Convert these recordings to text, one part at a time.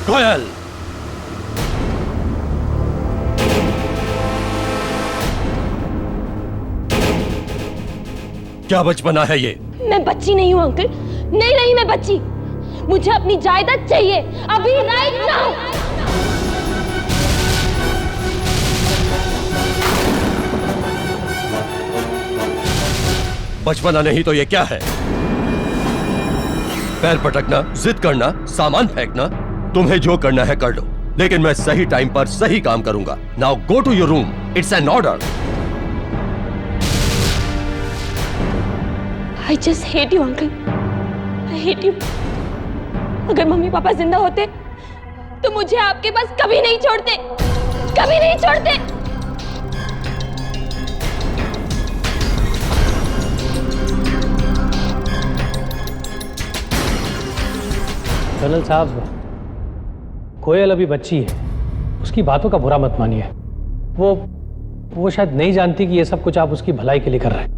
कोयल, क्या बचपना है ये? मैं बच्ची नहीं हूँ अंकल, नहीं नहीं मैं बच्ची। मुझे अपनी जायदाद चाहिए अभी, राइट नाउ। बचपना नहीं तो ये क्या है? पैर पटकना, जिद करना, सामान फेंकना, तुम्हें जो करना है कर लो, लेकिन मैं सही टाइम पर सही काम करूंगा। Now go to your room, it's an order. I just hate you, uncle. I hate you. अगर मम्मी पापा जिंदा होते तो मुझे आपके पास कभी नहीं छोड़ते, कभी नहीं छोड़ते। कर्नल साहब, कोयल अभी बच्ची है, उसकी बातों का बुरा मत मानिए। वो शायद नहीं जानती कि ये सब कुछ आप उसकी भलाई के लिए कर रहे हैं।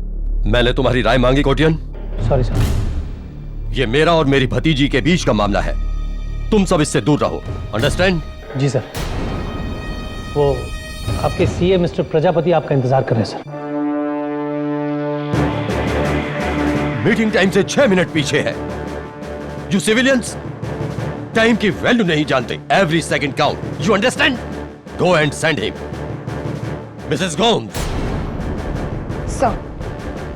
मैंने तुम्हारी राय मांगी कोटियन। Sorry sir. ये मेरा और मेरी भतीजी के बीच का मामला है, तुम सब इससे दूर रहो, अंडरस्टैंड? जी सर। वो आपके सीए मिस्टर प्रजापति आपका इंतजार कर रहे हैं सर। मीटिंग टाइम से 6 मिनट पीछे है। यू सिविलियंस टाइम की वैल्यू नहीं जानते। Every second count, you understand? Go and send him. Mrs Gomes. Sir.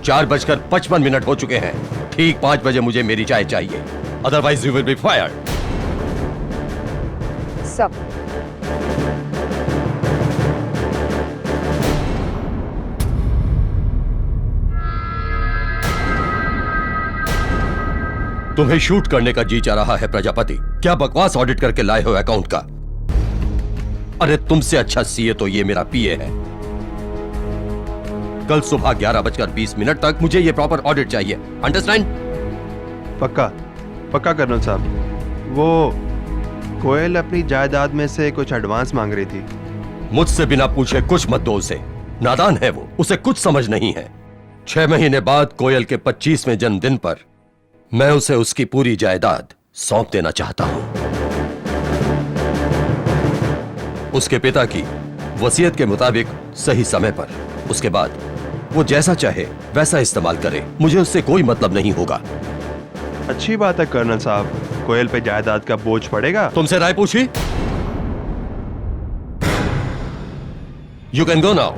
4:55 हो चुके हैं। ठीक 5 बजे मुझे मेरी चाय चाहिए, otherwise you will be fired. Sir. तुम्हें शूट करने का जी चाह रहा है प्रजापति? क्या बकवास ऑडिट करके लाए हो अकाउंट का? अरे तुमसे अच्छा सीए तो ये मेरा पीए है। कल सुबह 11:20 तक मुझे ये प्रॉपर ऑडिट चाहिए, अंडरस्टैंड? पक्का पक्का कर्नल साहब। वो कोयल अपनी जायदाद में से कुछ एडवांस मांग रही थी। मुझसे बिना पूछे कुछ मत दो उसे, नादान है वो, उसे कुछ समझ नहीं है। 6 महीने बाद कोयल के 25वें जन्मदिन पर मैं उसे उसकी पूरी जायदाद सौंप देना चाहता हूं। उसके पिता की वसीयत के मुताबिक सही समय पर। उसके बाद वो जैसा चाहे वैसा इस्तेमाल करे, मुझे उससे कोई मतलब नहीं होगा। अच्छी बात है कर्नल साहब, कोयल पे जायदाद का बोझ पड़ेगा। तुमसे राय पूछी? You can go now.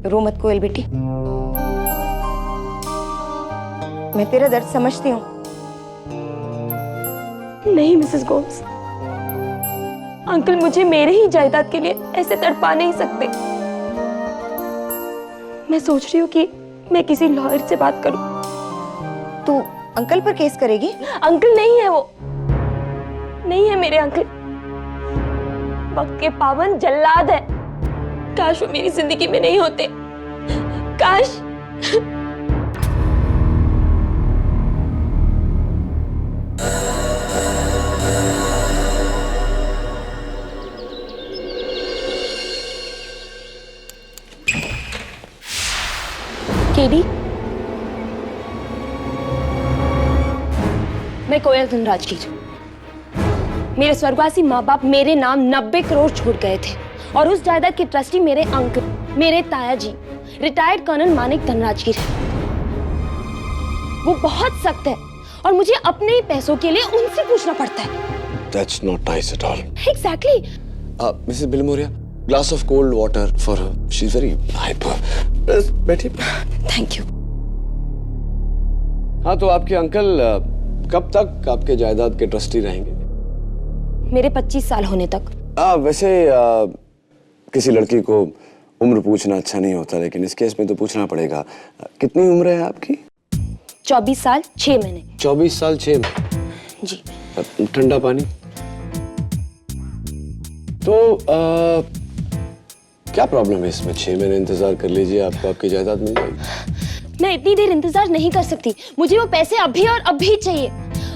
रो मत कोयल बेटी, मैं तेरा दर्द समझती हूँ। नहीं मिसेस गोम्स, अंकल मुझे मेरे ही जायदाद के लिए ऐसे तड़पा नहीं सकते। मैं सोच रही हूँ कि मैं किसी लॉयर से बात करूं। तू अंकल पर केस करेगी? अंकल नहीं है वो, नहीं है मेरे अंकल, वक्त के पावन जल्लाद है। काश वो मेरी जिंदगी में नहीं होते, काश। केडी, मैं कोयल धनराजगीर। मेरे स्वर्गवासी माँ बाप मेरे नाम 90 करोड़ छोड़ गए थे और उस जायदाद के ट्रस्टी मेरे अंकल, मेरे ताया जी, रिटायर्ड कर्नल मानिक धनराजगीर है। वो बहुत सख्त है और मुझे अपने ही पैसों के लिए उनसे पूछना पड़ता है। That's not nice at all. Exactly. Mrs. Bilmoria, glass of cold water for her. She's very hyper. बैठिए। Thank you. हाँ, तो आपके अंकल कब तक आपके जायदाद के ट्रस्टी रहेंगे? मेरे 25 साल होने तक। वैसे किसी लड़की को उम्र पूछना अच्छा नहीं होता, लेकिन इस केस में तो पूछना पड़ेगा। कितनी उम्र है आपकी? 24 साल 6 महीने। 24 साल 6 महीने। जी। ठंडा पानी। तो क्या प्रॉब्लम है इसमें? 6 महीने इंतजार कर लीजिए, आपको आपकी जायदाद मिल जाएगी। मैं इतनी देर इंतजार नहीं कर सकती, मुझे वो पैसे अभी और अभी चाहिए।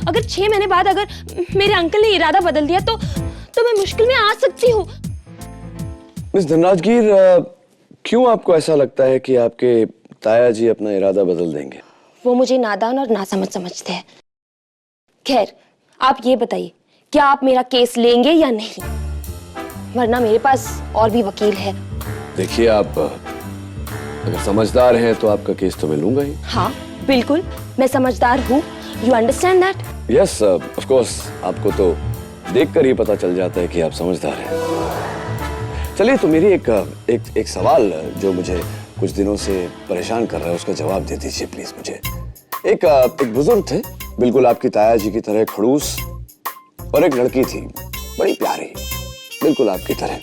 अगर 6 महीने बाद अगर मेरे अंकल ने इरादा बदल दिया तो मैं मुश्किल में आ सकती हूँ। मिस धनराजगीर, क्यों आपको ऐसा लगता है कि आपके ताया जी अपना इरादा बदल देंगे? वो मुझे नादान और नासमझ समझते हैं। खैर, आप ये बताइए, क्या आप मेरा केस लेंगे या नहीं? वरना मेरे पास और भी वकील है। देखिए, आप अगर समझदार हैं तो आपका केस तो मैं लूंगा ही। हाँ, बिल्कुल, मैं समझदार हूँ। You understand that? Yes, of course. आपको तो देखकर ही पता चल जाता है कि आप समझदार हैं। चलिए, तो मेरी एक सवाल जो मुझे कुछ दिनों से परेशान कर रहा है, उसका जवाब दे दीजिए प्लीज मुझे। एक बुजुर्ग थे, बिल्कुल आपकी ताया जी की तरह खड़ूस, और एक लड़की थी बड़ी प्यारी, बिल्कुल आपकी तरह।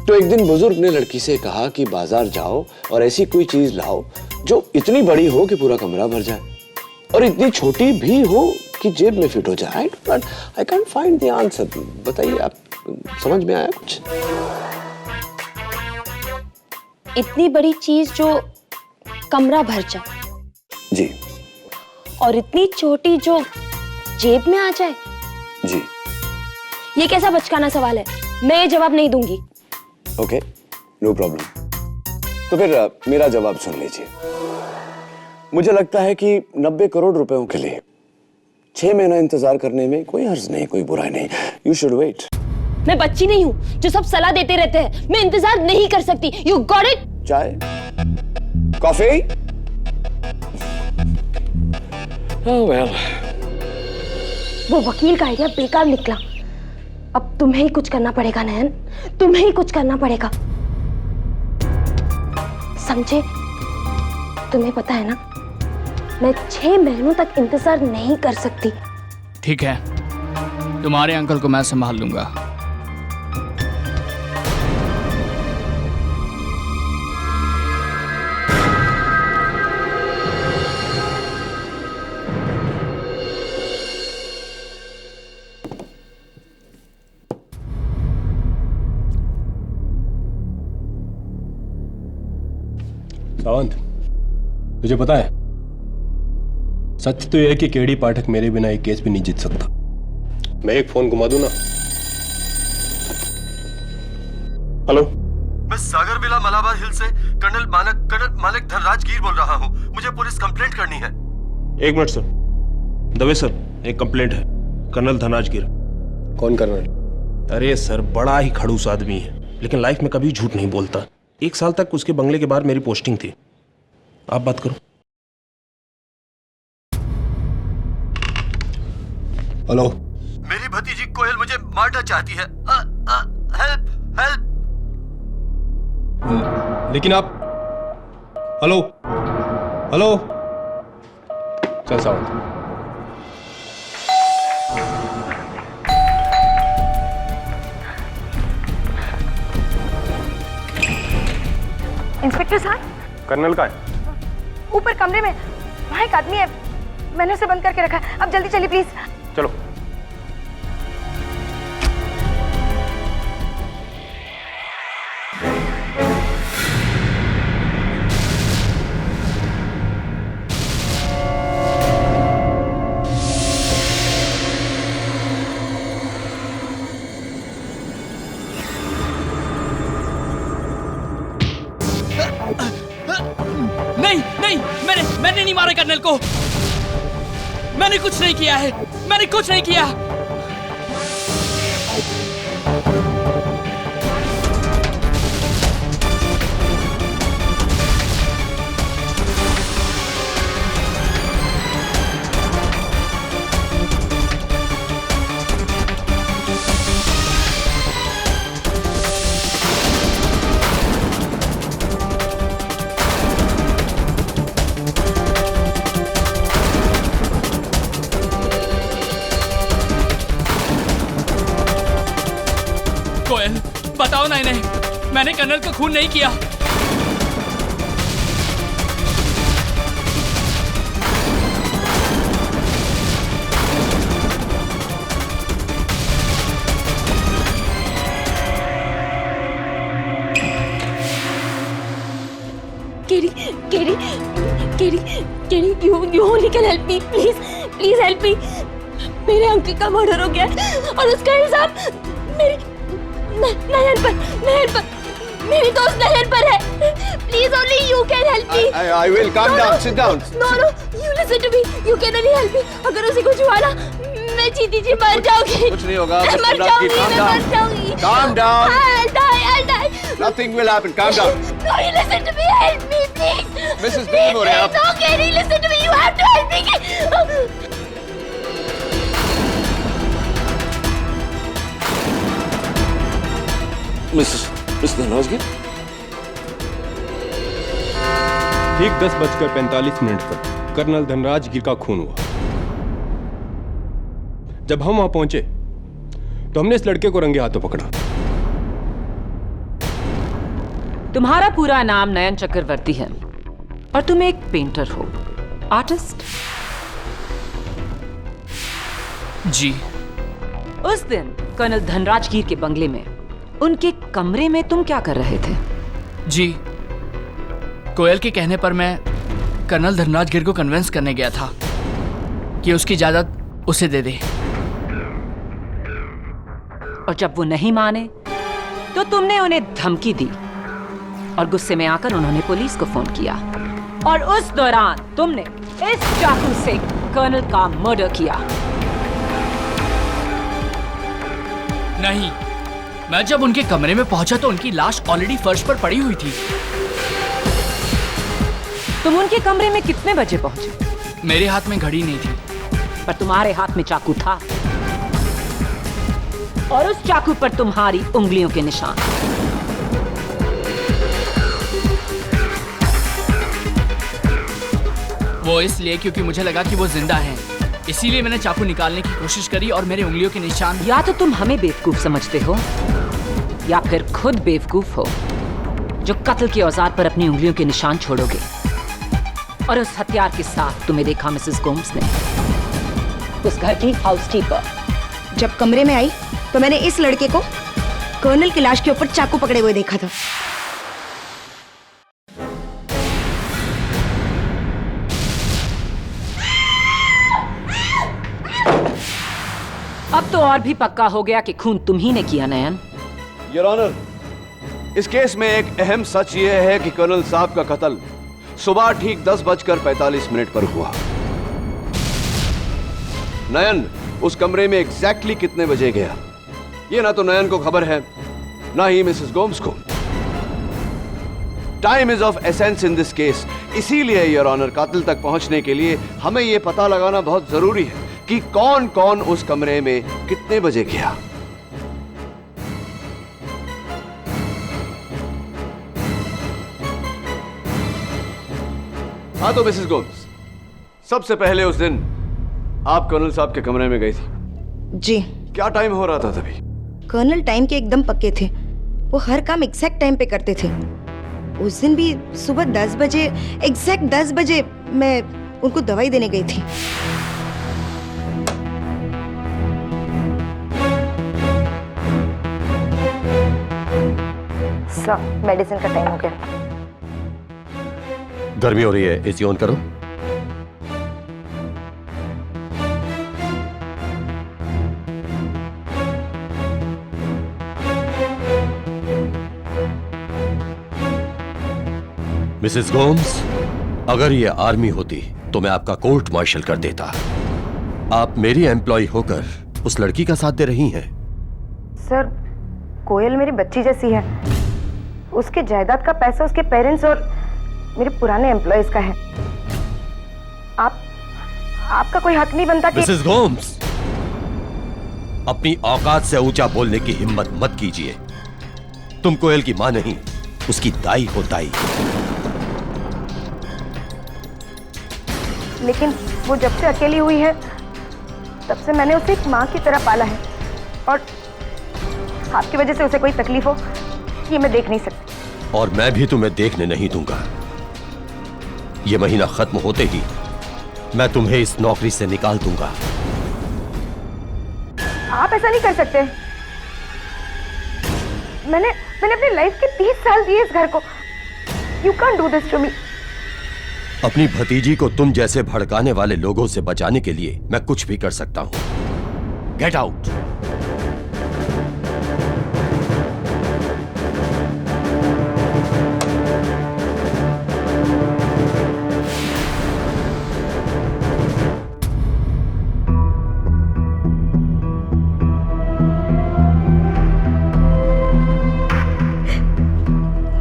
तो एक दिन बुजुर्ग ने लड़की से कहा कि बाजार जाओ और ऐसी कोई चीज लाओ जो इतनी बड़ी हो कि पूरा कमरा भर जाए, और इतनी छोटी भी हो कि जेब में फिट हो जाए। I can't find the answer. बताइए, आप समझ में आया कुछ? इतनी बड़ी चीज जो कमरा भर जाए जी। और इतनी छोटी जो जेब में आ जाए। जी। ये कैसा बचकाना सवाल है? मैं ये जवाब नहीं दूंगी। Okay, no problem. तो फिर मेरा जवाब सुन लीजिए। मुझे लगता है कि 90 करोड़ रुपयों के लिए 6 महीना इंतजार करने में कोई हर्ज नहीं, कोई बुराई नहीं। You should wait. मैं बच्ची नहीं हूँ जो सब सलाह देते रहते हैं। मैं इंतजार नहीं कर सकती। You got it? चाय, कॉफी? ओह वेल। वो वकील का आइडिया बेकार निकला। अब तुम्हें ही कुछ करना पड़ेगा नयन, तुम्हें ही कुछ करना पड़ेगा, समझे? तुम्हें पता है ना, मैं 6 महीनों तक इंतजार नहीं कर सकती। ठीक है, तुम्हारे अंकल को मैं संभाल लूंगा। सावंत, तुझे पता है, सच तो यह है कि केडी पाठक मेरे बिना एक केस भी नहीं जीत सकता। मैं एक फोन घुमा दूं ना? हेलो, मैं सागर विला मलाबार हिल से कर्नल मालिक धनराजगीर बोल रहा हूँ। मुझे पुलिस कंप्लेंट करनी है। एक मिनट सर। दवे सर, एक कंप्लेंट है, कर्नल धनराजगीर। कौन कर्नल? अरे सर, बड़ा ही खड़ूस आदमी है, लेकिन लाइफ में कभी झूठ नहीं बोलता। 1 साल तक उसके बंगले के बाहर मेरी पोस्टिंग थी। आप बात करो। हेलो, मेरी भतीजी कोयल मुझे मारना चाहती है। Help help. लेकिन आप, हेलो हेलो, चल सावंत। इंस्पेक्टर साहब, कर्नल का है? ऊपर कमरे में, वहाँ एक आदमी है, मैंने उसे बंद करके रखा है। अब जल्दी चलिए प्लीज। चलो। नहीं, मैंने नहीं मारा कर्नल को। मैंने कुछ नहीं किया है, मैंने कुछ नहीं किया। बताओ ना इन्हें, मैंने कर्नल को खून नहीं किया। Kerry, you only can help me, please help me. मेरे अंकल का मर्डर हो गया और उसका इल्जाम नयन पर मेरी दोस्त नयन पर है। Please only you can help me. I will calm down. Sit down. No, you listen to me. You can only help me. अगर उसे कुछ हुआ ना, मैं जीती जी मर जाऊंगी। कुछ नहीं होगा। मैं मर जाऊंगी। Calm down. I'll die. Nothing will happen. Calm down. No, you listen to me. Help me, please. Mrs. Beam हो रहे हैं आप। No, Kerry, listen to me. You have to help me. Miss Dhanrajgir, ठीक 10:45 पर कर्नल धनराजगिर का खून हुआ। जब हम वहां पहुंचे तो हमने इस लड़के को रंगे हाथों पकड़ा। तुम्हारा पूरा नाम नयन चक्रवर्ती है और तुम एक पेंटर हो, आर्टिस्ट। जी। उस दिन कर्नल धनराजगिर के बंगले में, उनके कमरे में तुम क्या कर रहे थे? जी, कोयल के कहने पर मैं कर्नल धनराजगिर को कन्विंस करने गया था कि उसकी जायदाद उसे दे दे। और जब वो नहीं माने तो तुमने उन्हें धमकी दी और गुस्से में आकर उन्होंने पुलिस को फोन किया और उस दौरान तुमने इस चाकू से कर्नल का मर्डर किया। नहीं, मैं जब उनके कमरे में पहुंचा तो उनकी लाश ऑलरेडी फर्श पर पड़ी हुई थी। तुम उनके कमरे में कितने बजे पहुंचे? मेरे हाथ में घड़ी नहीं थी, पर तुम्हारे हाथ में चाकू था और उस चाकू पर तुम्हारी उंगलियों के निशान। वो इसलिए क्योंकि मुझे लगा कि वो जिंदा हैं, इसीलिए मैंने चाकू निकालने की कोशिश करी और मेरे उंगलियों के निशान। या तो तुम हमें बेवकूफ समझते हो या फिर खुद बेवकूफ हो जो कत्ल के औजार पर अपनी उंगलियों के निशान छोड़ोगे। और उस हथियार के साथ तुम्हें देखा मिसेस गोम्स ने, उस घर की हाउसकीपर। जब कमरे में आई तो मैंने इस लड़के को कर्नल की लाश के ऊपर चाकू पकड़े हुए देखा था। अब तो और भी पक्का हो गया कि खून तुम ही ने किया नयन। योर ऑनर, इस केस में एक अहम सच यह है कि कर्नल साहब का कत्ल सुबह ठीक 10:45 पर हुआ। नयन उस कमरे में एग्जैक्टली कितने बजे गया, ये ना तो नयन को खबर है ना ही मिसेस गोम्स को। Time is of essence in this case. इसीलिए योर ऑनर, कातिल तक पहुंचने के लिए हमें यह पता लगाना बहुत जरूरी है कि कौन कौन उस कमरे में कितने बजे गया। हाँ तो मिसेस गोम्स, सबसे पहले उस दिन आप कर्नल साहब के कमरे में गई थी। जी। क्या टाइम हो रहा था तभी? कर्नल टाइम के एकदम पक्के थे, वो हर काम एग्जैक्ट टाइम पे करते थे। उस दिन भी सुबह 10 बजे, एग्जैक्ट 10 बजे मैं उनको दवाई देने गई थी। सब मेडिसिन का टाइम हो गया। गर्मी हो रही है, एसी ऑन करो। मिसेस गोम्स, अगर ये आर्मी होती तो मैं आपका कोर्ट मार्शल कर देता। आप मेरी एम्प्लॉय होकर उस लड़की का साथ दे रही हैं। सर, कोयल मेरी बच्ची जैसी है। उसके जायदाद का पैसा उसके पेरेंट्स और मेरे पुराने एम्प्लॉयज का है। आपका कोई हक नहीं बनता कि... मिसेस गोम्स, अपनी औकात से ऊंचा बोलने की हिम्मत मत कीजिए। तुम कोयल की मां नहीं, उसकी दाई हो दाई। लेकिन वो जब से अकेली हुई है तब से मैंने उसे एक माँ की तरह पाला है, और आपकी वजह से उसे कोई तकलीफ हो ये मैं देख नहीं सकती। और मैं भी तुम्हें देखने नहीं दूंगा। ये महीना खत्म होते ही मैं तुम्हें इस नौकरी से निकाल दूंगा। आप ऐसा नहीं कर सकते। मैंने अपनी लाइफ के 30 साल दिए इस घर को। You can't do this to me. अपनी भतीजी को तुम जैसे भड़काने वाले लोगों से बचाने के लिए मैं कुछ भी कर सकता हूं। Get out.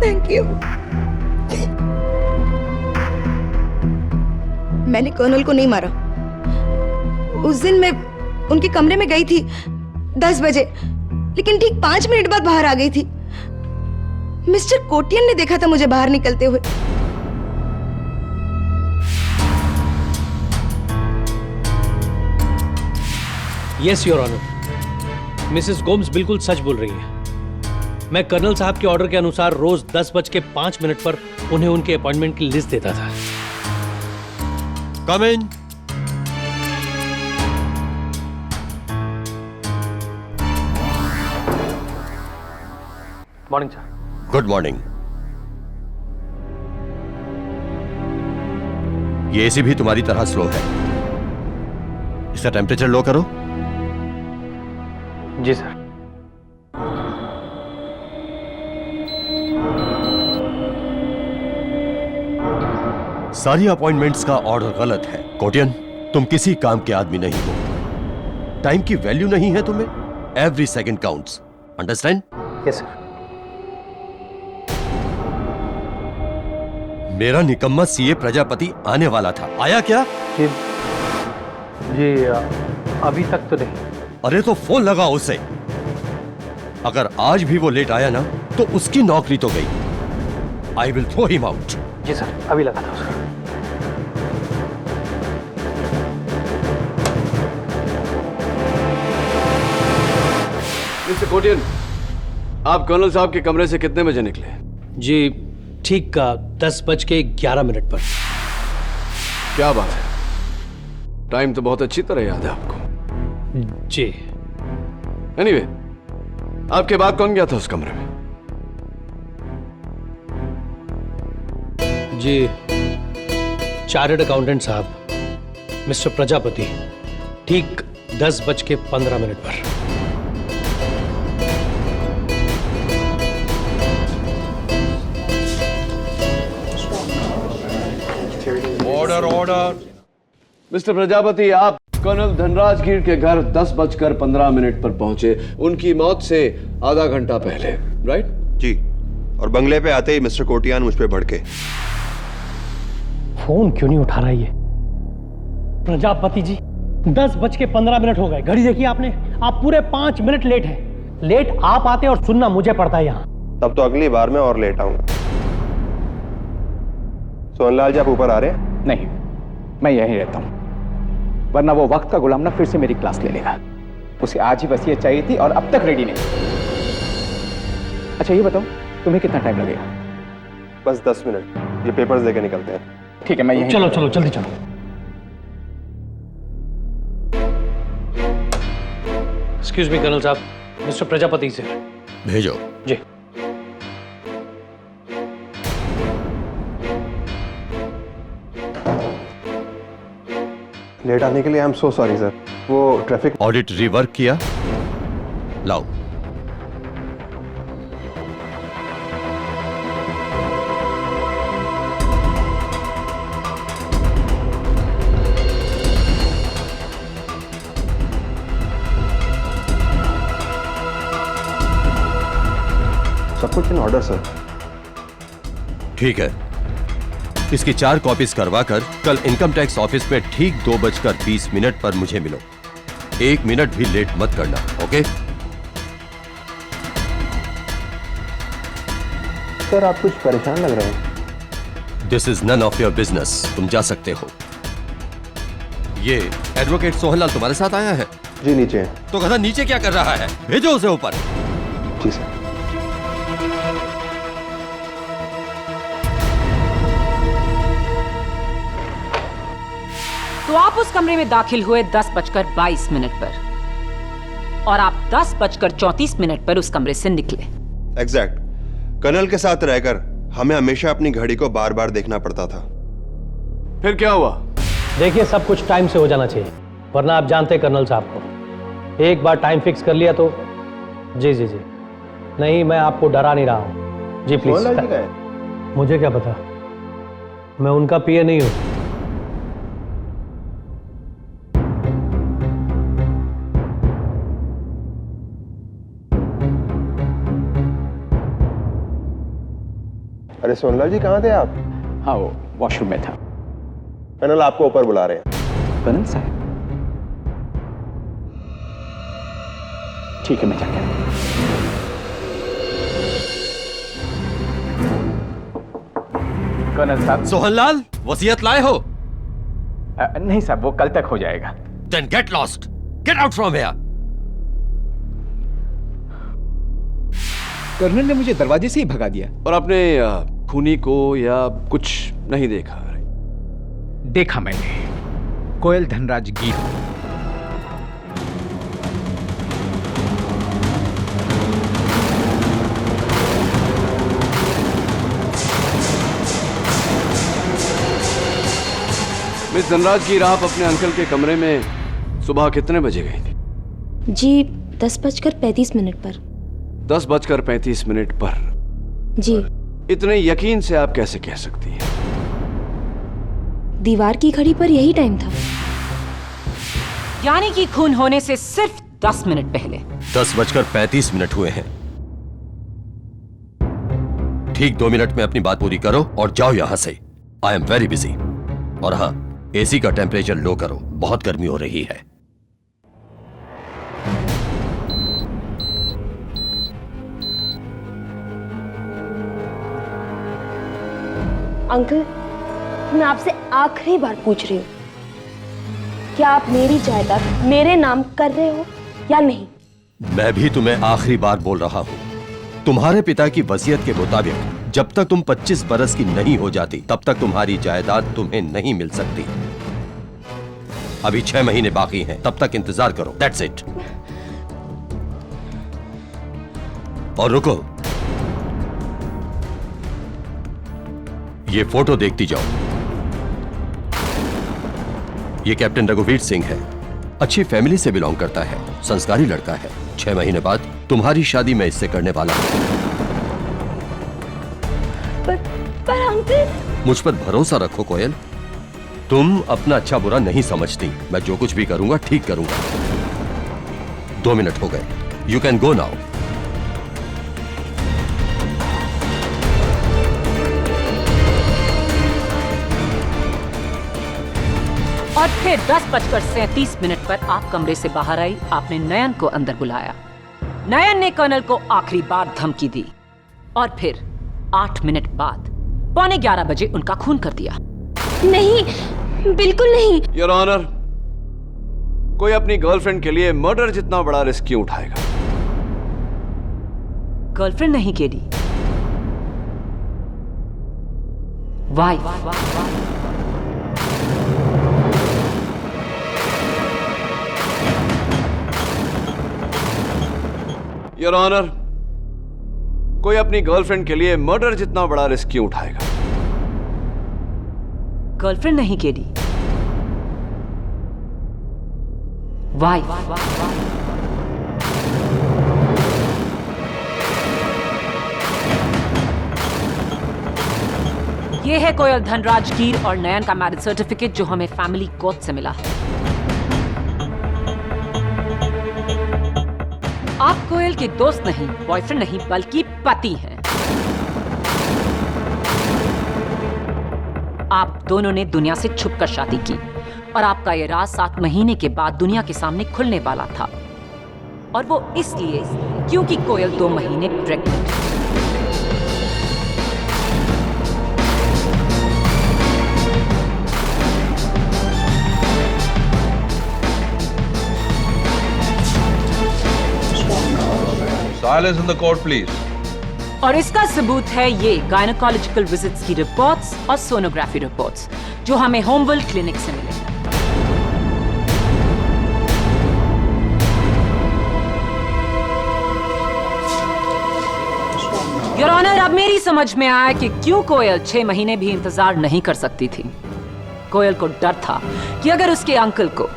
Thank you. मैंने कर्नल को नहीं मारा। उस दिन मैं उनके कमरे में गई थी 10 बजे, लेकिन ठीक 5 मिनट बाद बाहर आ गई थी। मिस्टर कोटियन ने देखा था मुझे बाहर निकलते हुए। Yes your honour, Mrs Gomes बिल्कुल सच बोल रही है। मैं कर्नल साहब के ऑर्डर के अनुसार रोज 10:05 पर उन्हें उनके अपॉइंटमेंट की लिस्ट देता था। Come in. Morning sir. Good morning. ये एसी भी तुम्हारी तरह स्लो है। इसका टेम्परेचर लो करो। जी सर। सारी अपॉइंटमेंट्स का ऑर्डर गलत है। कोटियन, तुम किसी काम के आदमी नहीं हो। टाइम की वैल्यू नहीं है तुम्हें। Every second counts. Understand? Yes sir. मेरा निकम्मा सीए प्रजापति आने वाला था। आया क्या? जी अभी तक तो नहीं। अरे तो फोन लगाओ उसे। अगर आज भी वो लेट आया ना तो उसकी नौकरी तो गई। I will throw him out. जी सर, अभी लगा था उसका। मिस्टर कोटियन, आप कर्नल साहब के कमरे से कितने बजे निकले? जी ठीक 10:11 पर। क्या बात है, टाइम तो बहुत अच्छी तरह याद है आपको। जी। एनीवे, आपके बाद कौन गया था उस कमरे में? जी चार्टर्ड अकाउंटेंट साहब मिस्टर प्रजापति, ठीक 10:15 पर। Order order. मिस्टर प्रजापति, आप कर्नल धनराजगीर के घर 10:15 पर पहुंचे, उनकी मौत से आधा घंटा पहले, राइट? जी। और बंगले पे आते ही मिस्टर कोटियान मुझ पे भड़के। फोन क्यों नहीं उठा रहा ये प्रजापति जी? 10:15 हो गए। घड़ी देखिए आपने, आप पूरे 5 मिनट लेट हैं। लेट आप आते और सुनना मुझे पड़ता है यहाँ। तब तो अगली बार मैं और लेट आऊंगा। सोनलाल जी, आप ऊपर आ रहे हैं? नहीं, मैं यहीं रहता हूं, वरना वो वक्त का गुलाम ना फिर से मेरी क्लास ले लेगा। उसे आज ही वसीयत चाहिए थी और अब तक रेडी नहीं। अच्छा ये बताओ, तुम्हें कितना टाइम लगेगा? बस 10 मिनट। ये पेपर्स देके निकलते हैं। ठीक है, मैं यहीं। चलो चलो जल्दी चलो। एक्सक्यूज मी कर्नल साहब, मिस्टर प्रजापति से भेजो। जी। लेट आने के लिए आई एम सो सॉरी सर। वो ट्रैफिक ऑडिट रिवर्क किया? लाओ। सब कुछ इन ऑर्डर सर। ठीक है, इसकी 4 कॉपीज करवाकर कल इनकम टैक्स ऑफिस में ठीक 2:20 पर मुझे मिलो। 1 मिनट भी लेट मत करना, ओके? सर आप कुछ परेशान लग रहे हैं। This is none of your business. तुम जा सकते हो। ये एडवोकेट सोहनलाल तुम्हारे साथ आया है? जी नीचे है। तो गधा नीचे क्या कर रहा है? भेजो उसे ऊपर। जी सर। तो आप उस कमरे में दाखिल हुए 10:22 पर और आप 10:34 पर उस कमरे से निकले। एग्जैक्ट। कर्नल के साथ रहकर हमें हमेशा अपनी घड़ी को बार बार देखना पड़ता था। फिर क्या हुआ? देखिए, सब कुछ टाइम से हो जाना चाहिए, वरना आप जानते हैं कर्नल साहब को, एक बार टाइम फिक्स कर लिया तो। जी जी जी, नहीं, मैं आपको डरा नहीं रहा हूँ जी, प्लीज। मुझे क्या पता, मैं उनका पीए नहीं हूं। अरे सोनलाल जी, कहाँ थे आप? हाँ, वो वॉशरूम में था। कर्नल आपको ऊपर बुला रहे हैं। कर्नल साहब, ठीक है, मैं जाके आता हूं। कर्नल साहब। सोहनलाल, वसीयत लाए हो? नहीं साहब, वो कल तक हो जाएगा। Then get lost. Get out from here. Colonel ने मुझे दरवाजे से ही भगा दिया। और आपने खूनी को या कुछ नहीं देखा? देखा मैंने, कोयल धनराज गिर। मिस धनराज गिर, आप अपने अंकल के कमरे में सुबह कितने बजे गई थी? जी 10:35 पर। 10:35 पर? जी। इतने यकीन से आप कैसे कह सकती हैं? दीवार की घड़ी पर यही टाइम था। यानी कि खून होने से सिर्फ 10 मिनट पहले। 10:35 हुए हैं। ठीक 2 मिनट में अपनी बात पूरी करो और जाओ यहां से। I am very busy. और हाँ, एसी का टेम्परेचर लो करो, बहुत गर्मी हो रही है। अंकल, मैं आपसे आखिरी बार पूछ रही हूँ, क्या आप मेरी जायदाद मेरे नाम कर रहे हो या नहीं? मैं भी तुम्हें आखिरी बार बोल रहा हूं। तुम्हारे पिता की वसीयत के मुताबिक जब तक तुम 25 बरस की नहीं हो जाती, तब तक तुम्हारी जायदाद तुम्हें नहीं मिल सकती। अभी 6 महीने बाकी हैं, तब तक इंतजार करो। That's it. और रुको, ये फोटो देखती जाओ। ये कैप्टन रघुवीर सिंह है, अच्छी फैमिली से बिलोंग करता है, संस्कारी लड़का है। 6 महीने बाद तुम्हारी शादी मैं इससे करने वाला हूं। पर अंकल, मुझ पर भरोसा रखो कोयल। तुम अपना अच्छा बुरा नहीं समझती। मैं जो कुछ भी करूंगा ठीक करूंगा। 2 मिनट हो गए। You can go now. और फिर 10:37 पर आप कमरे से बाहर आई। आपने नयन को अंदर बुलाया। नयन ने कर्नल को आखिरी बार धमकी दी और फिर 8 मिनट बाद 11:15 बजे उनका खून कर दिया। नहीं, बिल्कुल नहीं। योर ऑनर, कोई अपनी गर्लफ्रेंड के लिए मर्डर जितना बड़ा रिस्क क्यों उठाएगा? गर्लफ्रेंड नहीं केडी, वाइफ। योर ऑनर, कोई अपनी गर्लफ्रेंड के लिए मर्डर जितना बड़ा रिस्क क्यों उठाएगा? गर्लफ्रेंड नहीं केडी, वाइफ। ये है कोयल धनराज गिर और नयन का मैरिज सर्टिफिकेट जो हमें फैमिली कोर्ट से मिला है। आप कोयल के दोस्त नहीं, बॉयफ्रेंड नहीं, बल्कि पति हैं। आप दोनों ने दुनिया से छुपकर शादी की और आपका यह राज 7 महीने के बाद दुनिया के सामने खुलने वाला था। और वो इसलिए क्योंकि कोयल 2 महीने प्रेग्नेंट है। Silence in the court, please. और इसका सबूत है ये गायनोकोलॉजिकल विजिट्स की रिपोर्ट्स और सोनोग्राफी रिपोर्ट्स जो हमें होमवेल क्लिनिक से मिले। योर ऑनर, अब मेरी समझ में आया कि क्यों कोयल 6 महीने भी इंतजार नहीं कर सकती थी। कोयल को डर था कि अगर उसके अंकल को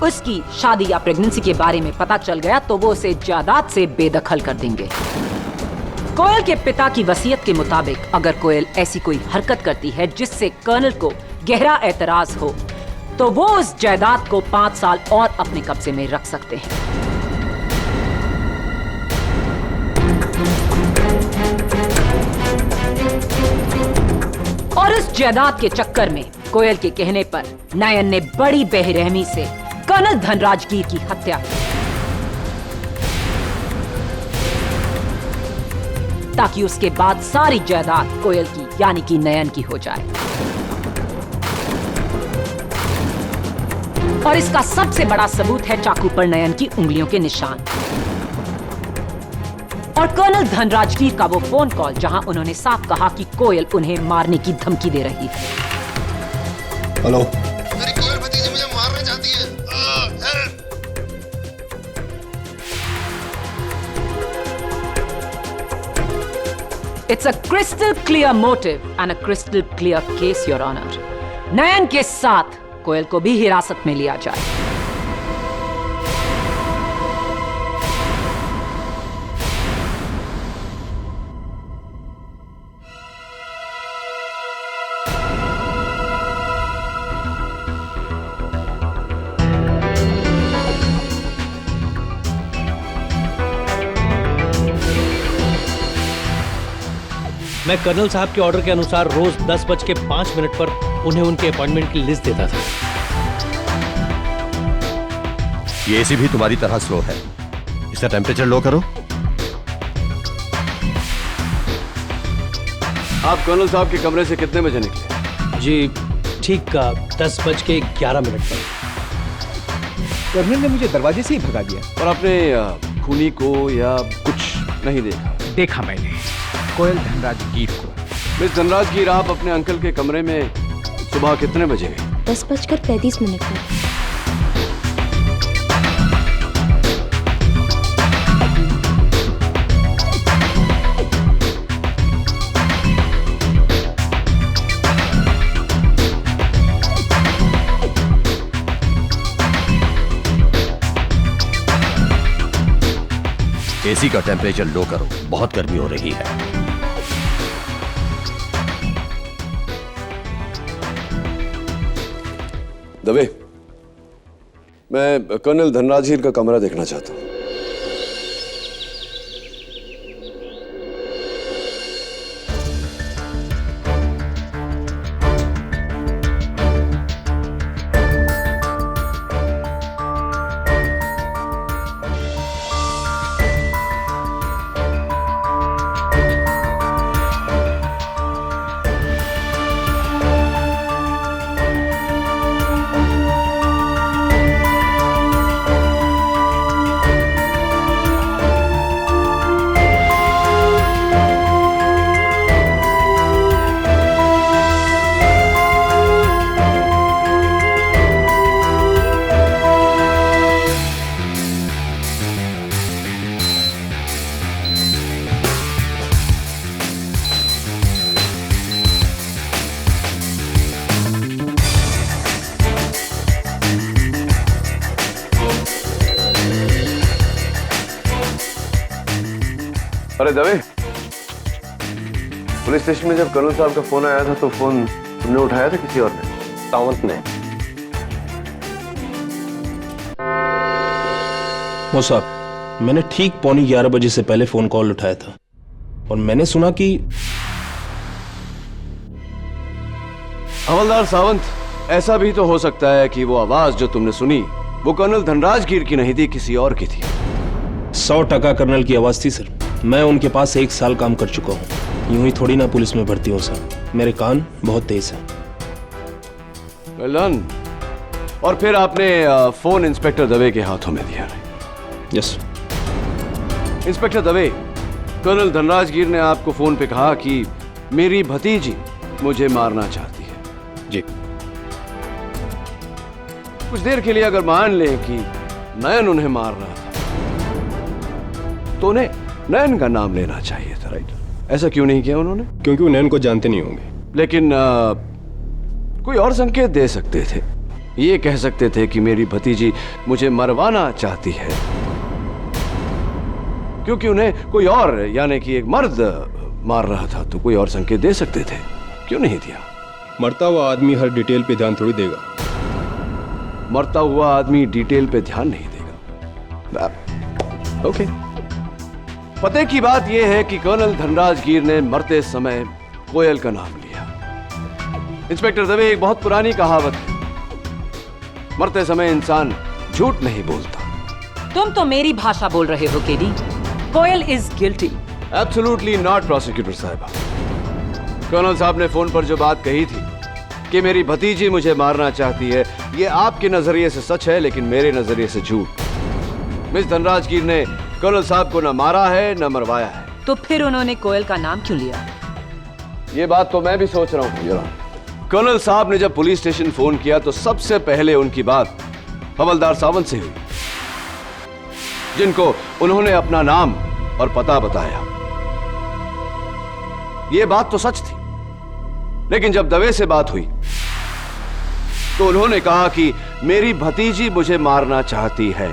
उसकी शादी या प्रेगनेंसी के बारे में पता चल गया तो वो उसे जायदाद से बेदखल कर देंगे। कोयल के पिता की वसीयत के मुताबिक अगर कोयल ऐसी कोई हरकत करती है जिससे कर्नल को गहरा एतराज हो तो वो उस जायदाद को 5 साल और अपने कब्जे में रख सकते हैं। और उस जायदाद के चक्कर में कोयल के कहने पर नयन ने बड़ी बेरहमी से कर्नल धनराजगीर की हत्या की, ताकि उसके बाद सारी जायदाद कोयल की यानी कि नयन की हो जाए। और इसका सबसे बड़ा सबूत है चाकू पर नयन की उंगलियों के निशान और कर्नल धनराजगीर का वो फोन कॉल जहां उन्होंने साफ कहा कि कोयल उन्हें मारने की धमकी दे रही है। हेलो, मेरी कोयल भतीजी मुझे मारना चाहती है। It's a crystal clear motive and a crystal clear case, Your Honor. नयन के साथ कोयल को भी हिरासत में लिया जाए। मैं कर्नल साहब के ऑर्डर के अनुसार रोज 10:05 पर उन्हें उनके अपॉइंटमेंट की लिस्ट देता था। ये एसी भी तुम्हारी तरह स्लो है, इसका टेम्परेचर लो करो। आप कर्नल साहब के कमरे से कितने बजे निकले? जी ठीक 10:11 पर। कर्नल ने मुझे दरवाजे से ही भगा दिया। और आपने खूनी को या कुछ नहीं देखा? देखा मैंने कोयल धनराजगीर को। मिस धनराजगीर, आप अपने अंकल के कमरे में सुबह कितने बजे गए? 10:35 पर। एसी का टेम्परेचर लो करो, बहुत गर्मी हो रही है। दवे, मैं कर्नल धनराजगीर का कमरा देखना चाहता हूं। अरे दवे, पुलिस स्टेशन में जब कर्नल साहब का फोन आया था तो फोन तुमने उठाया था किसी और ने? सावंत ने। वो साहब, मैंने ठीक 11:15 बजे से पहले फोन कॉल उठाया था और मैंने सुना कि हवलदार सावंत, ऐसा भी तो हो सकता है कि वो आवाज जो तुमने सुनी वो कर्नल धनराजगीर की नहीं थी, किसी और की थी। 100% कर्नल की आवाज थी सर। मैं उनके पास 1 साल काम कर चुका हूँ, यूं ही थोड़ी ना पुलिस में भर्ती हूँ सर। मेरे कान बहुत तेज हैं। Well done। और फिर आपने फोन इंस्पेक्टर दवे के हाथों में दिया? Yes. Inspector Dave, colonel Dhanrajgir ने आपको फोन पे कहा कि मेरी भतीजी मुझे मारना चाहती है। जी। कुछ देर के लिए अगर मान लें कि नयन उन्हें मार रहा था तो उन्हें नयन का नाम लेना चाहिए था, राइट? ऐसा क्यों नहीं किया उन्होंने? क्योंकि वो नयन को जानते नहीं होंगे। लेकिन कोई और संकेत दे सकते थे। ये कह सकते थे कि मेरी भतीजी मुझे मरवाना चाहती है, क्योंकि उन्हें कोई और यानी कि एक मर्द मार रहा था। तो कोई और संकेत दे सकते थे, क्यों नहीं दिया? मरता हुआ आदमी हर डिटेल पे ध्यान थोड़ी देगा। मरता हुआ आदमी डिटेल पे ध्यान नहीं देगा। ओके। पते की बात यह है कि कर्नल धनराज गिर ने मरते समय कोयल का नाम लिया। इंस्पेक्टर दवे, एक बहुत पुरानी कहावत है, मरते समय इंसान झूठ नहीं बोलता। तुम तो मेरी भाषा बोल रहे हो KD. Koyal is guilty. Absolutely not prosecutor साहिबा। कर्नल साहब ने फोन पर जो बात कही थी कि मेरी भतीजी मुझे मारना चाहती है, ये आपके नजरिए से सच है, लेकिन मेरे नजरिए से झूठ। मिस धनराज गिर ने कर्नल साहब को न मारा है न मरवाया है। तो फिर उन्होंने कोयल का नाम क्यों लिया? ये बात तो मैं भी सोच रहा हूँ। कर्नल साहब ने जब पुलिस स्टेशन फोन किया तो सबसे पहले उनकी बात हवलदार सावंत से हुई, जिनको उन्होंने अपना नाम और पता बताया। यह बात तो सच थी, लेकिन जब दवे से बात हुई तो उन्होंने कहा कि मेरी भतीजी मुझे मारना चाहती है।